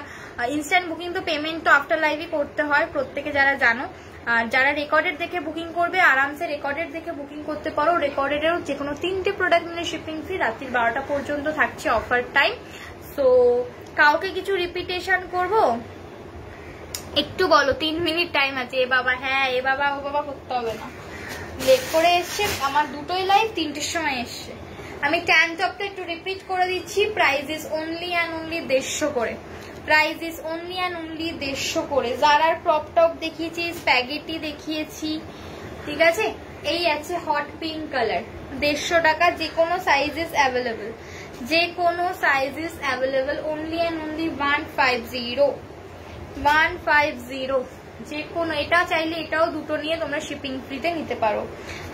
[SPEAKER 1] ইনস্ট্যান্ট বুকিং তো পেমেন্ট তো আফটার লাইভই করতে হয়, প্রত্যেকে যারা জানো। আর যারা রেকর্ডেড দেখে বুকিং করবে আরামসে রেকর্ডেড দেখে বুকিং করতে পারো। রেকর্ডেডেরও যে কোনো 3টে প্রোডাক্ট নিলে শিপিং ফ্রি, রাত্রি 12টা পর্যন্ত থাকছে অফার টাইম। সো কাউকে কিছু রিপিটেশন করব, একটু বলো, 3 মিনিট টাইম আছে। এ বাবা, হ্যাঁ এ বাবা ও বাবা করতে হবে না, লেট করে এসছে আমার, দুটোই লাইভ 3টের সময় এসছে। আমি ট্যান টপটা একটু রিপিট করে দিচ্ছি, price is only and only 150 করে। Price is only and only 150 করে। জারার ক্রপ টপ দেখিয়েছি, স্প্যাগেটি দেখিয়েছি, ঠিক আছে। এই আছে হট পিঙ্ক কালার, 150 টাকা। যে কোনো সাইজেস অ্যাভেলেবল, যে কোনো sizes available, only and only 150, 150। যে কোনো, এটা চাইলে এটাও দুটো নিয়ে তোমরা শিপিং ফ্রিতে নিতে পারো।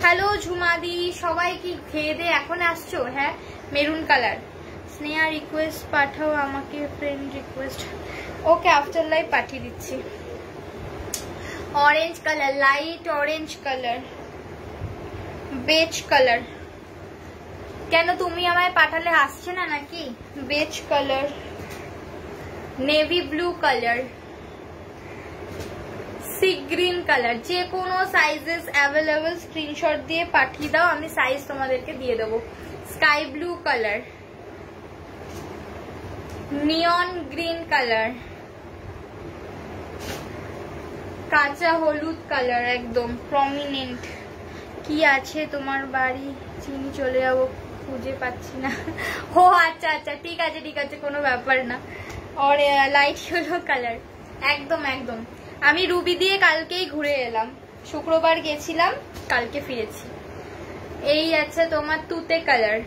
[SPEAKER 1] হ্যালো ঝুমাদি, সবাই কি খেয়ে দিয়ে এখন আসছো? হ্যাঁ, মেরুন কালার। স্নেহা রিকোয়েস্ট পাঠাও আমাকে, ফ্রেন্ড রিকোয়েস্ট। ওকে, আফটার লাইভ পাঠিয়ে দিচ্ছি। Orange colour, light orange colour, beige colour. কেন তুমি আমায় পাঠালে আসছে না নাকি? Beige colour, navy blue colour, sea green colour. যে কোনো সাইজেস অ্যাভেলেবল, স্ক্রিনশট দিয়ে পাঠিয়ে দাও, আমি সাইজ তোমাদেরকে দিয়ে দেবো। স্কাই ব্লু কালার, নিয়ন গ্রিন কালার, কাঁচা হলুদ কালার, একদম প্রমিনেন্ট। কি আছে তোমার বাড়ি? চিনি, চলে যাবো, খুঁজে পাচ্ছি না। ও আচ্ছা আচ্ছা, ঠিক আছে ঠিক আছে, কোনো ব্যাপার না। আর লাইট ইয়েলো কালার, একদম একদম। আমি রুবি দিয়ে কালকেই ঘুরে এলাম, শুক্রবার গেছিলাম, কালকে ফিরেছি। এই আছে তোমার তুতে colour,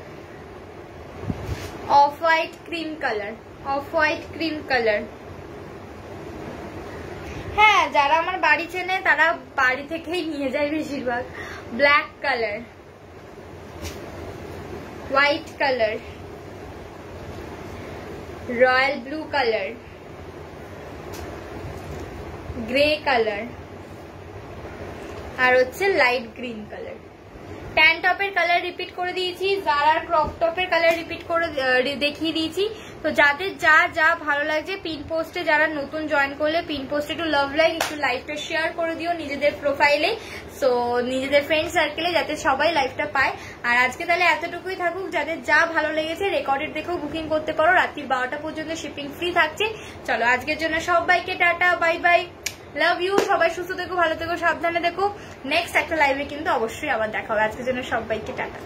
[SPEAKER 1] off white cream colour, off white cream colour. হ্যাঁ, যারা আমার বাড়ি চেনে তারা বাড়ি থেকেই নিয়ে যায় বেশিরভাগ। Black colour, white colour, royal blue colour, grey colour, আর হচ্ছে লাইট গ্রিন কালার। ট্যান টপের কালার রিপিট করে দিয়েছি, জারার ক্রপ টপের কালার রিপিট করে দেখিয়ে দিয়েছি। তো যাদের যা যা ভালো লাগছে, পিন পোস্টে যারা নতুন জয়েন করলে পিন পোস্টে একটু লাভ লাইক, একটু লাইভটা শেয়ার করে দিও নিজেদের প্রোফাইলে, সো নিজেদের ফ্রেন্ড সার্কেলে, যাতে সবাই লাইভটা পায়। আর আজকে তাহলে এতটুকুই থাকুক। যাদের যা ভালো লেগেছে রেকর্ডেড দেখেও বুকিং করতে পারো, রাত্রি 12টা পর্যন্ত শিপিং ফ্রি থাকছে। চলো আজকের জন্য সবাইকে টাটা, বাই বাই, লাভ ইউ। সবাই সুস্থ থেকো, ভালো থেকো, সাবধানে দেখো। নেক্সট একটা লাইভে কিন্তু অবশ্যই আবার দেখা হবে। আজকের জন্য সবাইকে টাটা।